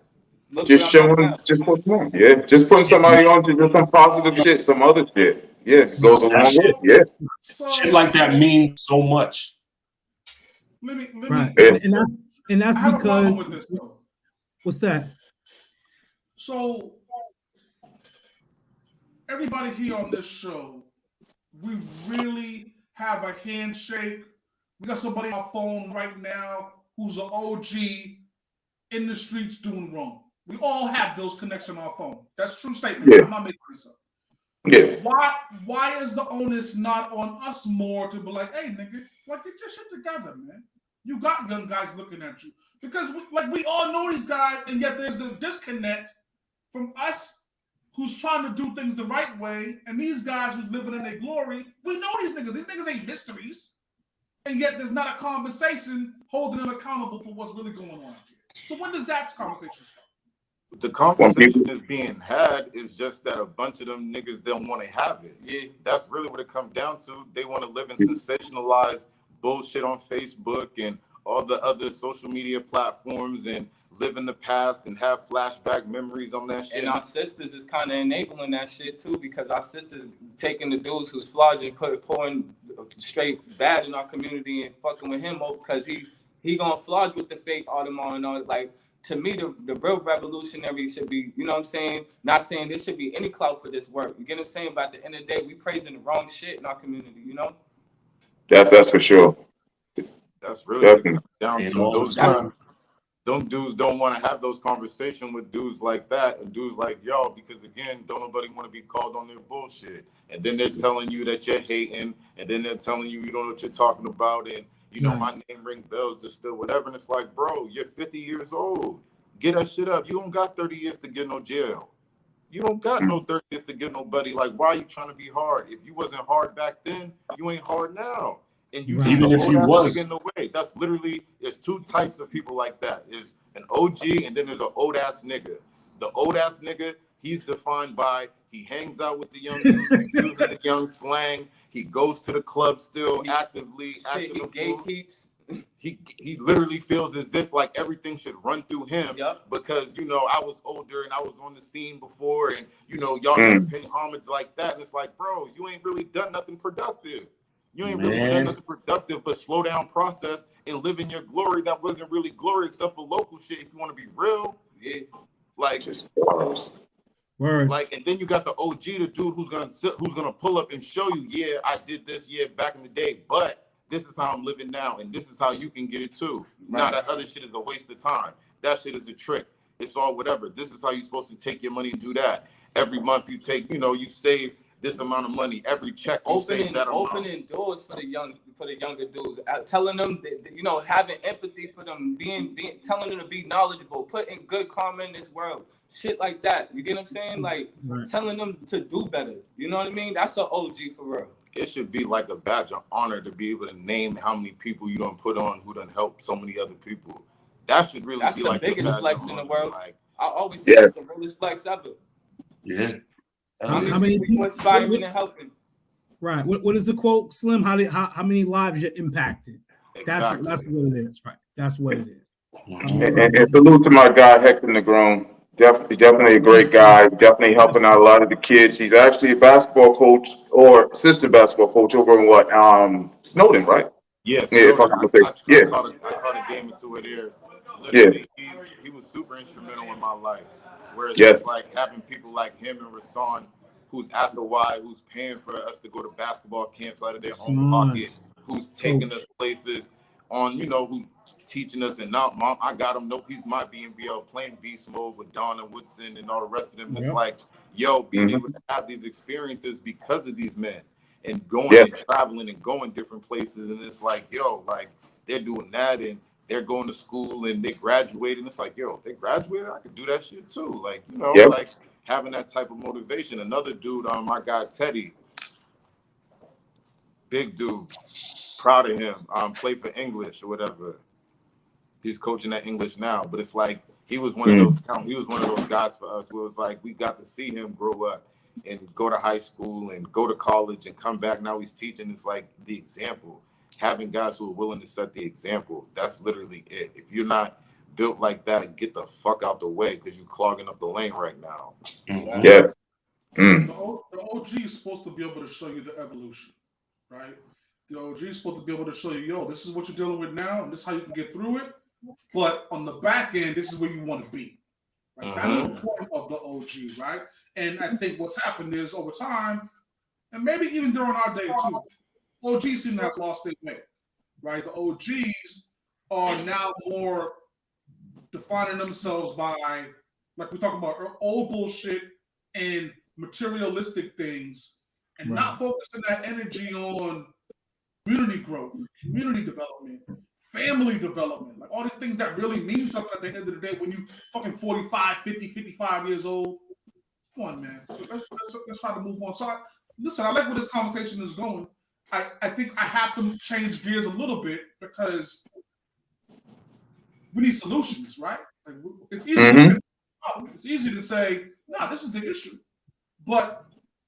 Speaker 7: Look
Speaker 4: Just
Speaker 7: where I'm at
Speaker 4: showing,
Speaker 7: now.
Speaker 4: just putting on. Yeah, just putting somebody on to do some positive shit, some other shit. Yeah, it goes a
Speaker 3: That
Speaker 4: long way.
Speaker 3: shit,
Speaker 4: Yeah,
Speaker 3: shit like that means so much.
Speaker 1: Right.
Speaker 4: yeah.
Speaker 1: And that's
Speaker 2: I have a problem
Speaker 1: because
Speaker 2: with this though.
Speaker 1: what's that?
Speaker 2: So everybody here on this show, we really have a handshake. We got somebody on our phone right now who's an OG in the streets doing wrong. We all have those connections on our phone. That's a true statement.
Speaker 4: Yeah.
Speaker 2: I'm not making this up.
Speaker 4: Yeah.
Speaker 2: Why is the onus not on us more to be like, hey nigga, like get your shit together, man. You got young guys looking at you. Because we all know these guys, and yet there's a disconnect from us who's trying to do things the right way, and these guys who's living in their glory. We know these niggas. These niggas ain't mysteries. And yet there's not a conversation holding them accountable for what's really going on. So when does that conversation start?
Speaker 6: The conversation is being had. Is just that a bunch of them niggas don't want to have it. Yeah, that's really what it comes down to. They want to live in sensationalized bullshit on Facebook and all the other social media platforms and live in the past and have flashback memories on that shit.
Speaker 7: And our sisters is kind of enabling that shit too, because our sisters taking the dudes who's flogging, pouring straight bad in our community and fucking with him over because he gonna flog with the fake Audemars and all. Like, to me, the real revolutionary should be, you know what I'm saying? Not saying there should be any clout for this work. You get what I'm saying? But at the end of the day, we praising the wrong shit in our community, you know?
Speaker 4: That's for sure.
Speaker 6: That's really what it
Speaker 4: Definitely.
Speaker 6: comes down
Speaker 3: All
Speaker 6: to.
Speaker 3: the time.
Speaker 6: Those dudes don't want to have those conversations with dudes like that and dudes like y'all, because again, don't nobody want to be called on their bullshit. And then they're telling you that you're hating, and then they're telling you don't know what you're talking about, and you know my name ring bells or still whatever. And it's like, bro, you're 50 years old. Get that shit up. You don't got 30 years to get no jail. You don't got no 30 years to get nobody. Like, why are you trying to be hard? If you wasn't hard back then, you ain't hard now. And you
Speaker 3: Even if you was
Speaker 6: in the way. That's literally, there's two types of people like that. Is an OG and then there's an old ass nigga. The old ass nigga, he's defined by he hangs out with the young dudes, he uses the young slang, he goes to the club still actively, acting a fool. He literally feels as if like everything should run through him because, you know, I was older and I was on the scene before and, you know, y'all gotta pay homage like that. And it's like, bro, you ain't really done nothing productive. You ain't really done nothing productive but slow down process and live in your glory that wasn't really glory except for local shit if you want to be real. Yeah. Like,
Speaker 4: Just words.
Speaker 6: Like, and then you got the OG, the dude who's gonna pull up and show you, yeah, I did this, back in the day, but this is how I'm living now, and this is how you can get it too. Right. Now that other shit is a waste of time. That shit is a trick. It's all whatever. This is how you're supposed to take your money and do that. Every month you take, you know, you save this amount of money. Every check you save that amount. Opening doors for the younger dudes, telling them that, you know, having empathy for them, telling them to be knowledgeable, putting good karma in this world. Shit like that. You get what I'm saying? Like, telling them to do better. You know what I mean? That's an OG for real. It should be like a badge of honor to be able to name how many people you done put on who done helped so many other people. That should really be like the biggest flex in the world. Like, I always say it's the realest flex ever.
Speaker 3: Yeah.
Speaker 1: How many people
Speaker 7: inspiring and helping?
Speaker 1: Right. What is the quote, Slim? How many lives you impacted? Exactly. That's what it is, right? That's what it is.
Speaker 4: And salute to my guy Hector Negron. Definitely a great guy. Definitely helping out a lot of the kids. He's actually a basketball coach or assistant basketball coach over in Snowden, right?
Speaker 6: Yes.
Speaker 4: Yeah, if I'm not mistaken.
Speaker 6: I caught a game or two of theirs. Literally, he was super instrumental in my life. Whereas it's like having people like him and Rasan, who's at the Y, who's paying for us to go to basketball camps out of their own pocket, who's taking us places on, you know, who's teaching us. And now, Mom, I got him. Nope, he's my BNBL playing beast mode with Donna Woodson and all the rest of them. It's like, yo, being able to have these experiences because of these men and going and traveling and going different places. And it's like, yo, like they're doing that and they're going to school and they graduated. And it's like, yo, they graduated, I could do that shit too. Like, you know, like having that type of motivation. Another dude, my guy Teddy, big dude, proud of him. Play for English or whatever. He's coaching at English now, but it's like he was one of those. He was one of those guys for us. Where it was like we got to see him grow up and go to high school and go to college and come back. Now he's teaching. It's like the example. Having guys who are willing to set the example. That's literally it. If you're not built like that, get the fuck out the way because you're clogging up the lane right now.
Speaker 3: Mhm.
Speaker 4: Yeah.
Speaker 2: The OG is supposed to be able to show you the evolution, right? The OG is supposed to be able to show you, yo, this is what you're dealing with now, and this is how you can get through it. But on the back end, this is where you want to be. Right? That's the point of the OG, right? And I think what's happened is over time, and maybe even during our day too, OGs seem to have lost their way, right? The OGs are now more defining themselves by, like we talk about, old bullshit and materialistic things, and not focusing that energy on community growth, community development, family development, like all these things that really mean something at the end of the day when you fucking 45, 50, 55 years old. Come on, man. Let's try to move on. So, listen, I like where this conversation is going. I think I have to change gears a little bit because we need solutions, right? Like, it's easy. It's easy to say, "Nah, this is the issue," but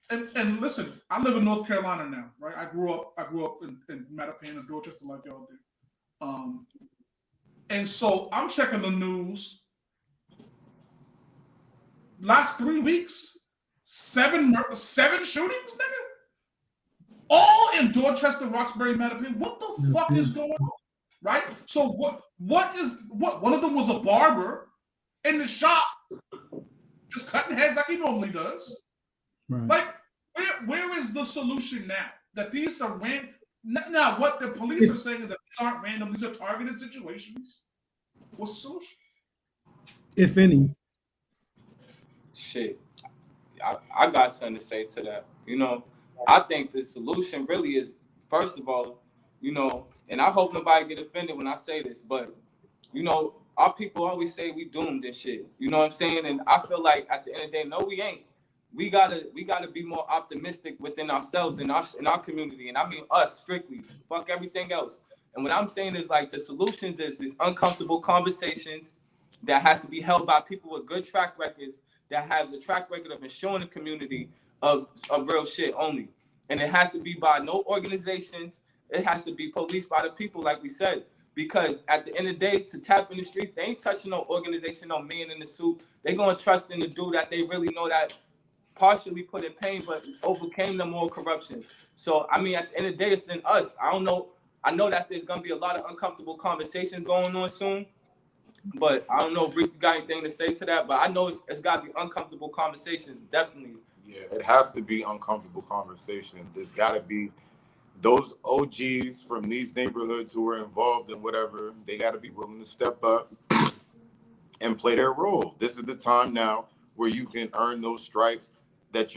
Speaker 2: and listen, I live in North Carolina now, right? I grew up in Mattapan and Dorchester, like y'all did, and so I'm checking the news. Last 3 weeks, seven shootings, nigga. All in Dorchester, Roxbury, Mattapan. What the fuck is going on? Right? So what one of them was a barber in the shop just cutting heads like he normally does.
Speaker 1: Right.
Speaker 2: Like, where is the solution now? That these are random. Now, what the police are saying is that these aren't random, these are targeted situations. What's the solution?
Speaker 1: If any.
Speaker 7: Shit. I got something to say to that. You know, I think the solution really is, first of all, you know, and I hope nobody get offended when I say this, but, you know, our people always say we doomed and shit. You know what I'm saying? And I feel like at the end of the day, no, we ain't. We gotta be more optimistic within ourselves in our community. And I mean us strictly. Fuck everything else. And what I'm saying is like the solutions is these uncomfortable conversations that has to be held by people with good track records, that has a track record of ensuring the community of real shit only. And it has to be by no organizations. It has to be policed by the people, like we said. Because at the end of the day, to tap in the streets, they ain't touching no organization, no man in the suit. They gonna trust in the dude that they really know that partially put in pain, but overcame the moral corruption. So, I mean, at the end of the day, it's in us. I don't know. I know that there's gonna be a lot of uncomfortable conversations going on soon. But I don't know if Rick got anything to say to that. But I know it's got to be uncomfortable conversations, definitely.
Speaker 6: Yeah, it has to be uncomfortable conversations. It's got to be those OGs from these neighborhoods who are involved in whatever. They got to be willing to step up and play their role. This is the time now where you can earn those stripes that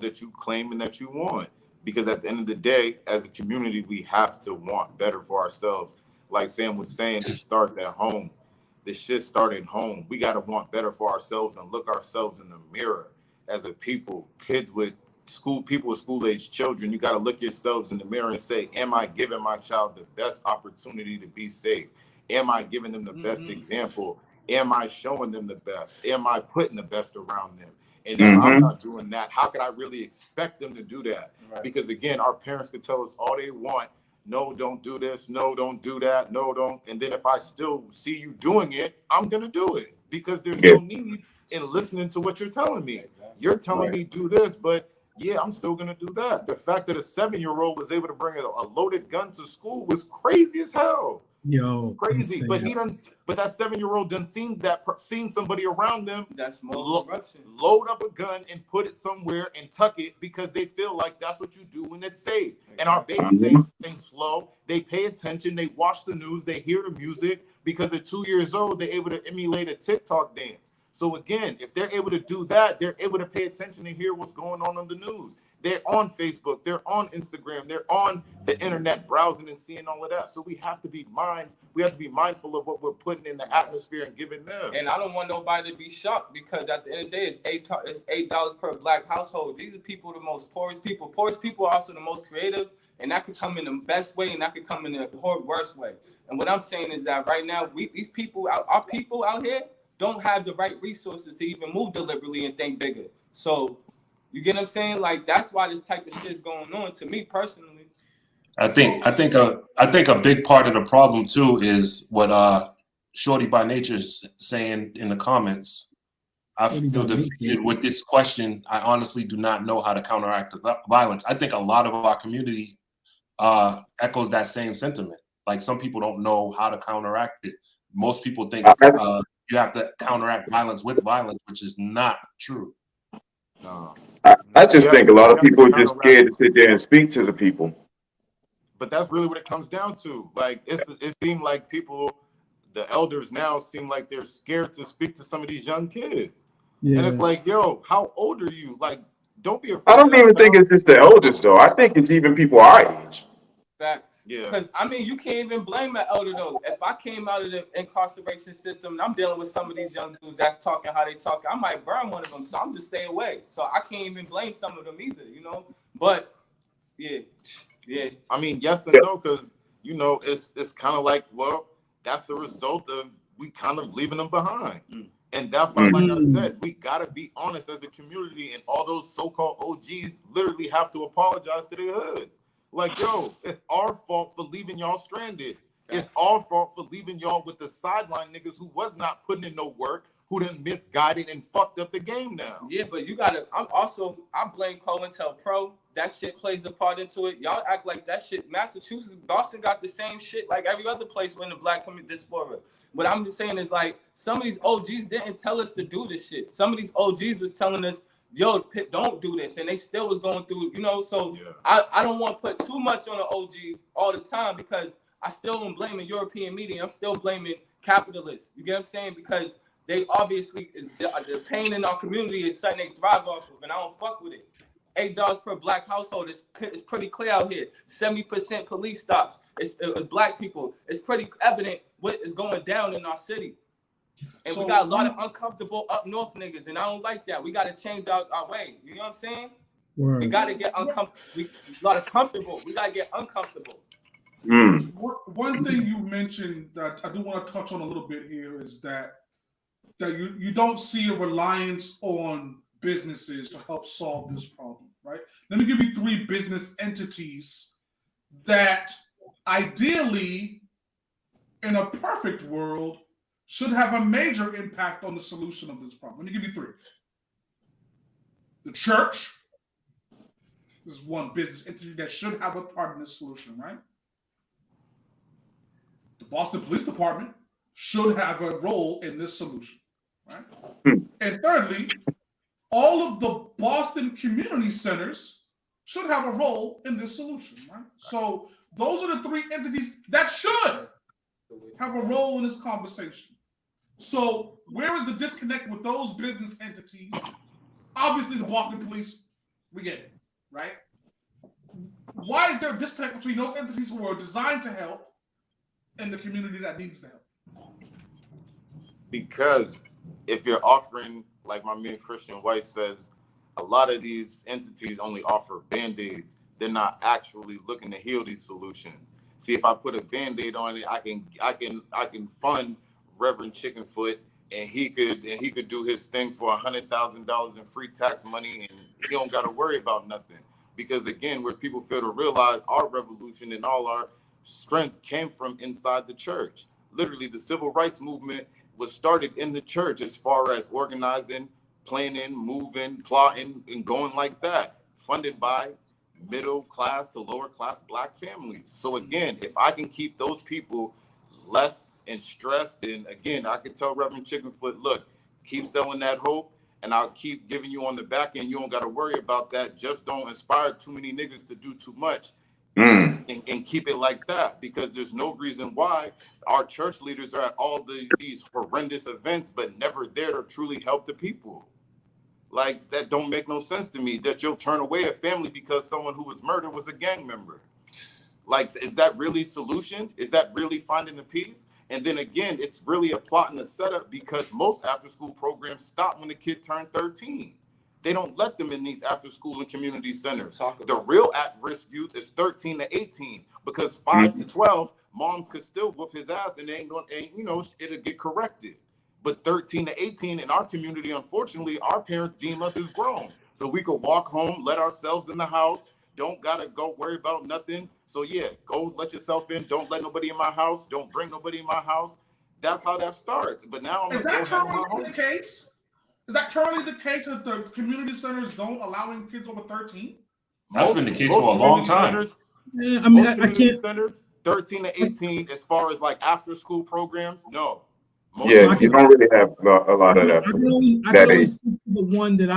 Speaker 6: that you claim and that you want. Because at the end of the day, as a community, we have to want better for ourselves. Like Sam was saying, it starts at home. This shit started home. We got to want better for ourselves and look ourselves in the mirror as a people. People with school-age children, you got to look yourselves in the mirror and say, am I giving my child the best opportunity to be safe? Am I giving them the best example? Am I showing them the best? Am I putting the best around them? And if I'm not doing that, how could I really expect them to do that? Right. Because again, our parents could tell us all they want. No, don't do this. No, don't do that. No, don't. And then if I still see you doing it, I'm going to do it because there's no need in listening to what you're telling me. You're telling me do this, but yeah, I'm still going to do that. The fact that a 7-year-old was able to bring a loaded gun to school was crazy as hell.
Speaker 1: Yo,
Speaker 6: crazy. Insane. But that 7-year-old done seen somebody around them
Speaker 7: that's
Speaker 6: load up a gun and put it somewhere and tuck it because they feel like that's what you do when it's safe. And our babies ain't things slow. They pay attention. They watch the news. They hear the music because at 2 years old, they're able to emulate a TikTok dance. So again, if they're able to do that, they're able to pay attention and hear what's going on the news. They're on Facebook, they're on Instagram, they're on the internet browsing and seeing all of that. So we have to be mindful of what we're putting in the atmosphere and giving them.
Speaker 7: And I don't want nobody to be shocked because at the end of the day, it's $8 per black household. These are people, the most poorest people. Poorest people are also the most creative, and that could come in the best way and that could come in the worst way. And what I'm saying is that right now, our people out here don't have the right resources to even move deliberately and think bigger. So you get what I'm saying? Like that's why this type of shit is going on. To me personally,
Speaker 3: I think a big part of the problem too is what Shorty by Nature is saying in the comments, I feel defeated with this question. I honestly do not know how to counteract the violence. I think a lot of our community echoes that same sentiment. Like some people don't know how to counteract it. Most people think you have to counteract violence with violence, which is not true.
Speaker 4: I just think a lot of people are just scared to sit there and speak to the people.
Speaker 6: But that's really what it comes down to. Like it seemed like people, the elders now seem like they're scared to speak to some of these young kids. Yeah. And it's like, yo, how old are you? Like, don't be afraid.
Speaker 4: I don't even think it's just the elders though. I think it's even people our age.
Speaker 7: Facts. Yeah. Because I mean, you can't even blame an elder though. If I came out of the incarceration system and I'm dealing with some of these young dudes that's talking how they talk, I might burn one of them. So I'm just staying away. So I can't even blame some of them either, you know. But yeah.
Speaker 6: I mean, yes and no, because you know, it's kind of like, well, that's the result of we kind of leaving them behind. And that's why, like I said, we gotta be honest as a community, and all those so-called OGs literally have to apologize to their hoods. Like, yo, it's our fault for leaving y'all stranded. It's our fault for leaving y'all with the sideline niggas who was not putting in no work, who done misguided and fucked up the game now.
Speaker 7: Yeah, but you gotta, I blame COINTELPRO. That shit plays a part into it. Y'all act like that shit. Massachusetts, Boston got the same shit like every other place when the black community diaspora. What I'm just saying is like some of these OGs didn't tell us to do this shit. Some of these OGs was telling us, yo, don't do this. And they still was going through, you know, so yeah. I don't want to put too much on the OGs all the time because I still am blaming European media. I'm still blaming capitalists. You get what I'm saying? Because they obviously, the pain in our community is something they thrive off of, and I don't fuck with it. $8 per black household is pretty clear out here. 70% police stops. It's black people. It's pretty evident what is going down in our city. And so, we got a lot of uncomfortable up north niggas, and I don't like that. We got to change our way. You know what I'm saying? Word. We got to get uncomfortable. A lot of comfortable. We got to get uncomfortable.
Speaker 2: One thing you mentioned that I do want to touch on a little bit here is that you don't see a reliance on businesses to help solve this problem, right? Let me give you 3 business entities that ideally, in a perfect world, should have a major impact on the solution of this problem. Let me give you 3. The church is one business entity that should have a part in this solution, right? The Boston Police Department should have a role in this solution, right? And thirdly, all of the Boston community centers should have a role in this solution, right? So those are the 3 entities that should have a role in this conversation. So where is the disconnect with those business entities? Obviously, the Boston Police, we get it, right? Why is there a disconnect between those entities who are designed to help and the community that needs the help?
Speaker 6: Because if you're offering, like my man Christian White says, a lot of these entities only offer Band-Aids. They're not actually looking to heal these solutions. See, if I put a Band-Aid on it, I can fund Reverend Chickenfoot, and he could do his thing for $100,000 in free tax money, and he don't got to worry about nothing. Because again, where people fail to realize our revolution and all our strength came from inside the church. Literally, the civil rights movement was started in the church as far as organizing, planning, moving, plotting, and going like that, funded by middle class to lower class black families. So again, if I can keep those people less and stressed, and again, I can tell Reverend Chickenfoot, look, keep selling that hope, and I'll keep giving you on the back end. You don't got to worry about that. Just don't inspire too many niggas to do too much. And keep it like that, because there's no reason why our church leaders are at all these horrendous events, but never there to truly help the people. Like, that don't make no sense to me, that you'll turn away a family because someone who was murdered was a gang member. Like, is that really solution? Is that really finding the peace? And then again, it's really a plot and a setup, because most after school programs stop when the kid turned 13. They don't let them in these after school and community centers. The real at-risk youth is 13 to 18, because 5 to 12, moms could still whoop his ass and it'll get corrected. But 13 to 18 in our community, unfortunately, our parents deem us as grown. So we could walk home, let ourselves in the house, don't gotta go worry about nothing. So yeah, go let yourself in. Don't let nobody in my house. Don't bring nobody in my house. that's how that starts. But now I'm
Speaker 2: Is that currently the case? Is that currently the case that the community centers don't allowing kids over 13?
Speaker 3: That's been the case for a long time.
Speaker 6: Centers,
Speaker 1: Yeah, I mean, I can't.
Speaker 6: Centers, 13 to 18, as far as like after school programs, no.
Speaker 4: Yeah, you don't really have a lot of that.
Speaker 1: I can only speak to the one that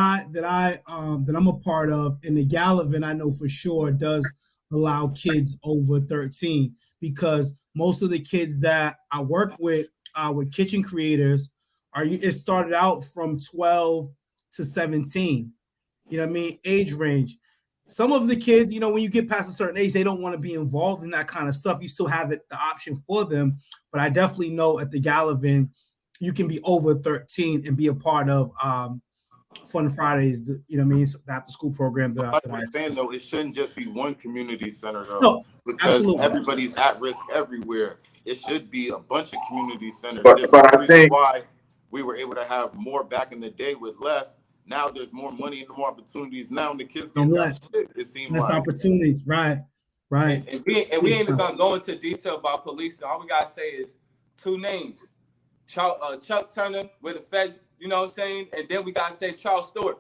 Speaker 1: I'm a part of, and the Gallivan I know for sure does allow kids over 13, because most of the kids that I work with kitchen creators it started out from 12 to 17. You know what I mean? Age range. Some of the kids, you know, when you get past a certain age, they don't want to be involved in that kind of stuff. You still have the option for them. But I definitely know at the Gallivan, you can be over 13 and be a part of Fun Fridays, you know what I mean? So the after school program.
Speaker 6: Like I'm saying, though, it shouldn't just be one community center, though,
Speaker 1: no,
Speaker 6: because
Speaker 1: absolutely.
Speaker 6: everybody's at risk everywhere. It should be a bunch of community centers.
Speaker 4: But I think
Speaker 6: why we were able to have more back in the day with less. Now there's more money and more opportunities now, and the kids don't
Speaker 1: less.
Speaker 6: Shit, it seems
Speaker 1: Less
Speaker 6: like
Speaker 1: opportunities, right.
Speaker 7: And we ain't even gonna go into detail about police. All we gotta say is 2 names: Chuck Turner with the feds. You know what I'm saying? And then we gotta say Charles Stewart.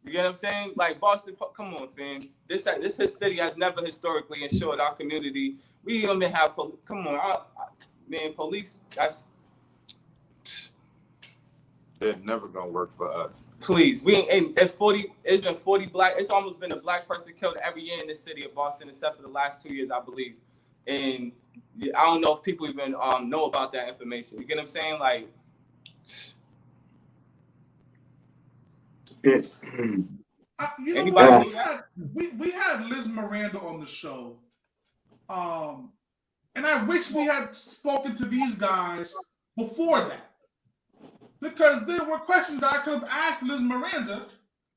Speaker 7: You get what I'm saying? Like Boston, come on, fam. This city has never historically ensured our community. We even have come on, man. Police. That's.
Speaker 6: they're never gonna work for us.
Speaker 7: Please, it's been 40 black. It's almost been a black person killed every year in the city of Boston, except for the last 2 years, I believe. And I don't know if people even know about that information. You get what I'm saying? Like,
Speaker 2: we had Liz Miranda on the show, and I wish we had spoken to these guys before that. Because there were questions that I could have asked Liz Miranda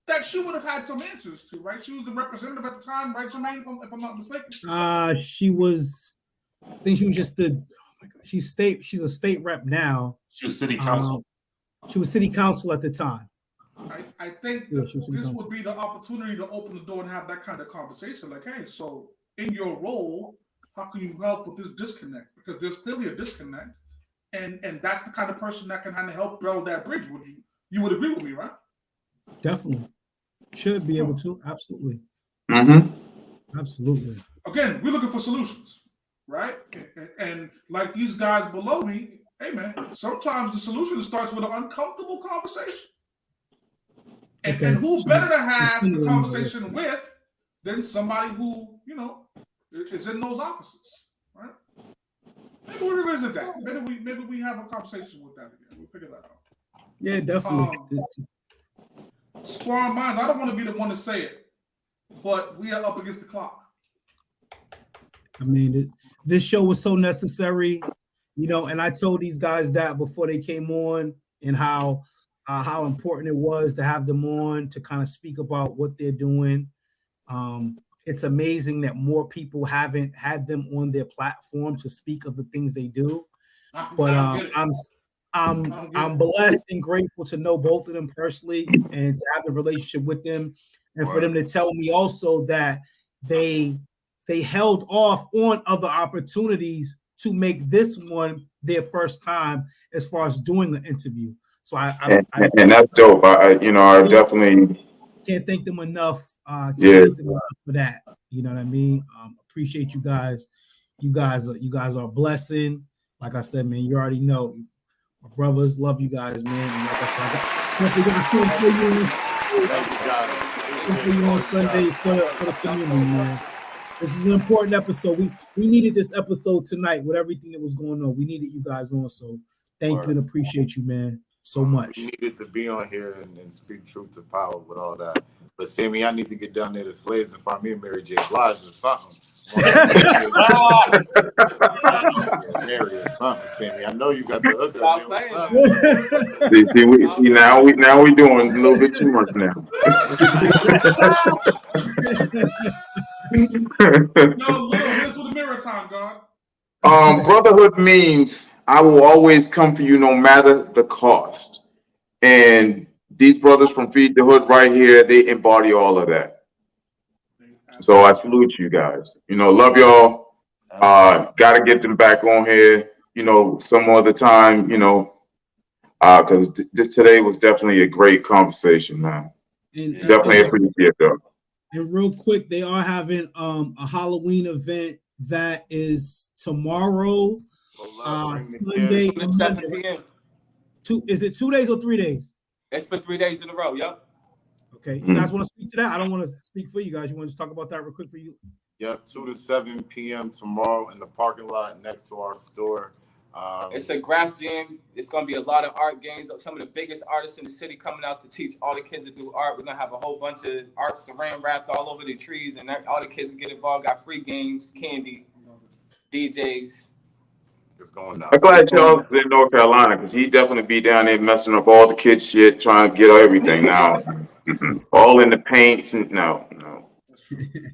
Speaker 2: that she would have had some answers to, right? She was the representative at the time, right, Jermaine, if I'm not mistaken?
Speaker 1: She was, I think she was just she's a state rep now.
Speaker 3: She was city council.
Speaker 1: She was city council at the time.
Speaker 2: I think this would be the opportunity to open the door and have that kind of conversation. Like, hey, so in your role, how can you help with this disconnect? Because there's clearly a disconnect. And that's the kind of person that can kind of help build that bridge. You would agree with me, right?
Speaker 1: Definitely. Should be able to. Absolutely.
Speaker 4: Mm-hmm.
Speaker 1: Absolutely.
Speaker 2: Again, we're looking for solutions, right? And like these guys below me, hey man, sometimes the solution starts with an uncomfortable conversation. And who better to have the conversation with than somebody who, you know, is in those offices, right? Maybe we revisit that. Maybe we have a conversation with that again. We'll figure that out.
Speaker 1: Yeah, definitely.
Speaker 2: Sparring Minds, I don't want to be the one to say it, but we are up against the clock.
Speaker 1: I mean, this show was so necessary, you know, and I told these guys that before they came on, and how important it was to have them on to kind of speak about what they're doing. It's amazing that more people haven't had them on their platform to speak of the things they do. But I'm blessed and grateful to know both of them personally and to have the relationship with them, and for them to tell me also that they held off on other opportunities to make this one their first time as far as doing the interview. So and
Speaker 4: that's dope. I definitely
Speaker 1: can't thank them enough. Thank them enough for that. You know what I mean? Appreciate you guys. You guys are a blessing. Like I said, man, you already know. My brothers, love you guys, man. And like I said, for you on Sunday for the community, man. This is an important episode. We needed this episode tonight with everything that was going on. We needed you guys on. So thank you and appreciate you, man, so much.
Speaker 6: We needed to be on here and speak truth to power with all that. But Sammy, I need to get down there to Slaves and find me and Mary J. Blige or something. Mary or something, Sammy. I know you got the other.
Speaker 4: See now we doing a little bit too much now.
Speaker 2: No, this was the mirror time, God.
Speaker 4: Brotherhood means I will always come for you no matter the cost. And these brothers from Feed the Hood right here, they embody all of that. So I salute you guys. You know, love y'all. Gotta get them back on here. some other time, because today was definitely a great conversation, man.
Speaker 1: And
Speaker 4: Definitely appreciate it, though.
Speaker 1: And real quick, they are having a Halloween event that is tomorrow, Sunday,
Speaker 7: 7 p.m.
Speaker 1: Is it 2 days or 3 days?
Speaker 7: It's for 3 days in a row. Yep.
Speaker 1: Okay, you guys want to speak to that? I don't want to speak for you guys. You want to just talk about that real quick for you?
Speaker 6: Yep, 2 to 7 p.m. tomorrow in the parking lot next to our store.
Speaker 7: It's a graph jam. It's going to be a lot of art games. Some of the biggest artists in the city coming out to teach all the kids to do art. We're going to have a whole bunch of art saran wrapped all over the trees, and all the kids can get involved. Got free games, candy, DJs.
Speaker 6: It's going down.
Speaker 4: I'm glad y'all in North Carolina, because he definitely be down there messing up all the kids' shit, trying to get everything now. All in the paints and no.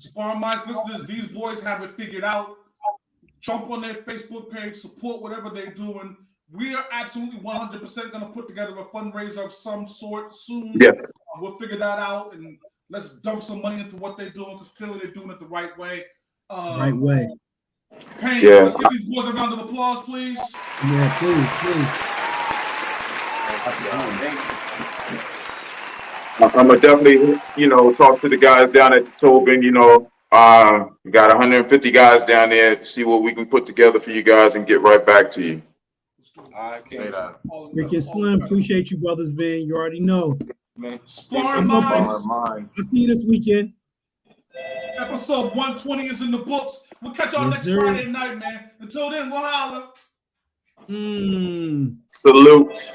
Speaker 2: Sparring Minds listeners, these boys have it figured out. Jump on their Facebook page, support whatever they're doing. We are absolutely 100% going to put together a fundraiser of some sort soon.
Speaker 4: Yeah.
Speaker 2: We'll figure that out, and let's dump some money into what they're doing, because clearly they're doing it the right way.
Speaker 1: Right way.
Speaker 2: Payne,
Speaker 4: Yeah.
Speaker 2: let's give these boys a round of applause, please.
Speaker 1: Yeah, please.
Speaker 4: I'm gonna definitely, talk to the guys down at Tobin. We got 150 guys down there. See what we can put together for you guys and get right back to you.
Speaker 7: I can't
Speaker 6: Say that.
Speaker 1: Rick and Slim, appreciate you, brothers, man. You already know.
Speaker 7: man.
Speaker 2: Sparring Minds,
Speaker 6: Minds.
Speaker 1: I'll see you this weekend.
Speaker 2: episode 120 is in the books. We'll catch y'all
Speaker 1: Yes,
Speaker 2: next
Speaker 1: sir.
Speaker 2: Friday night, man. Until then, we'll holler.
Speaker 4: Salute.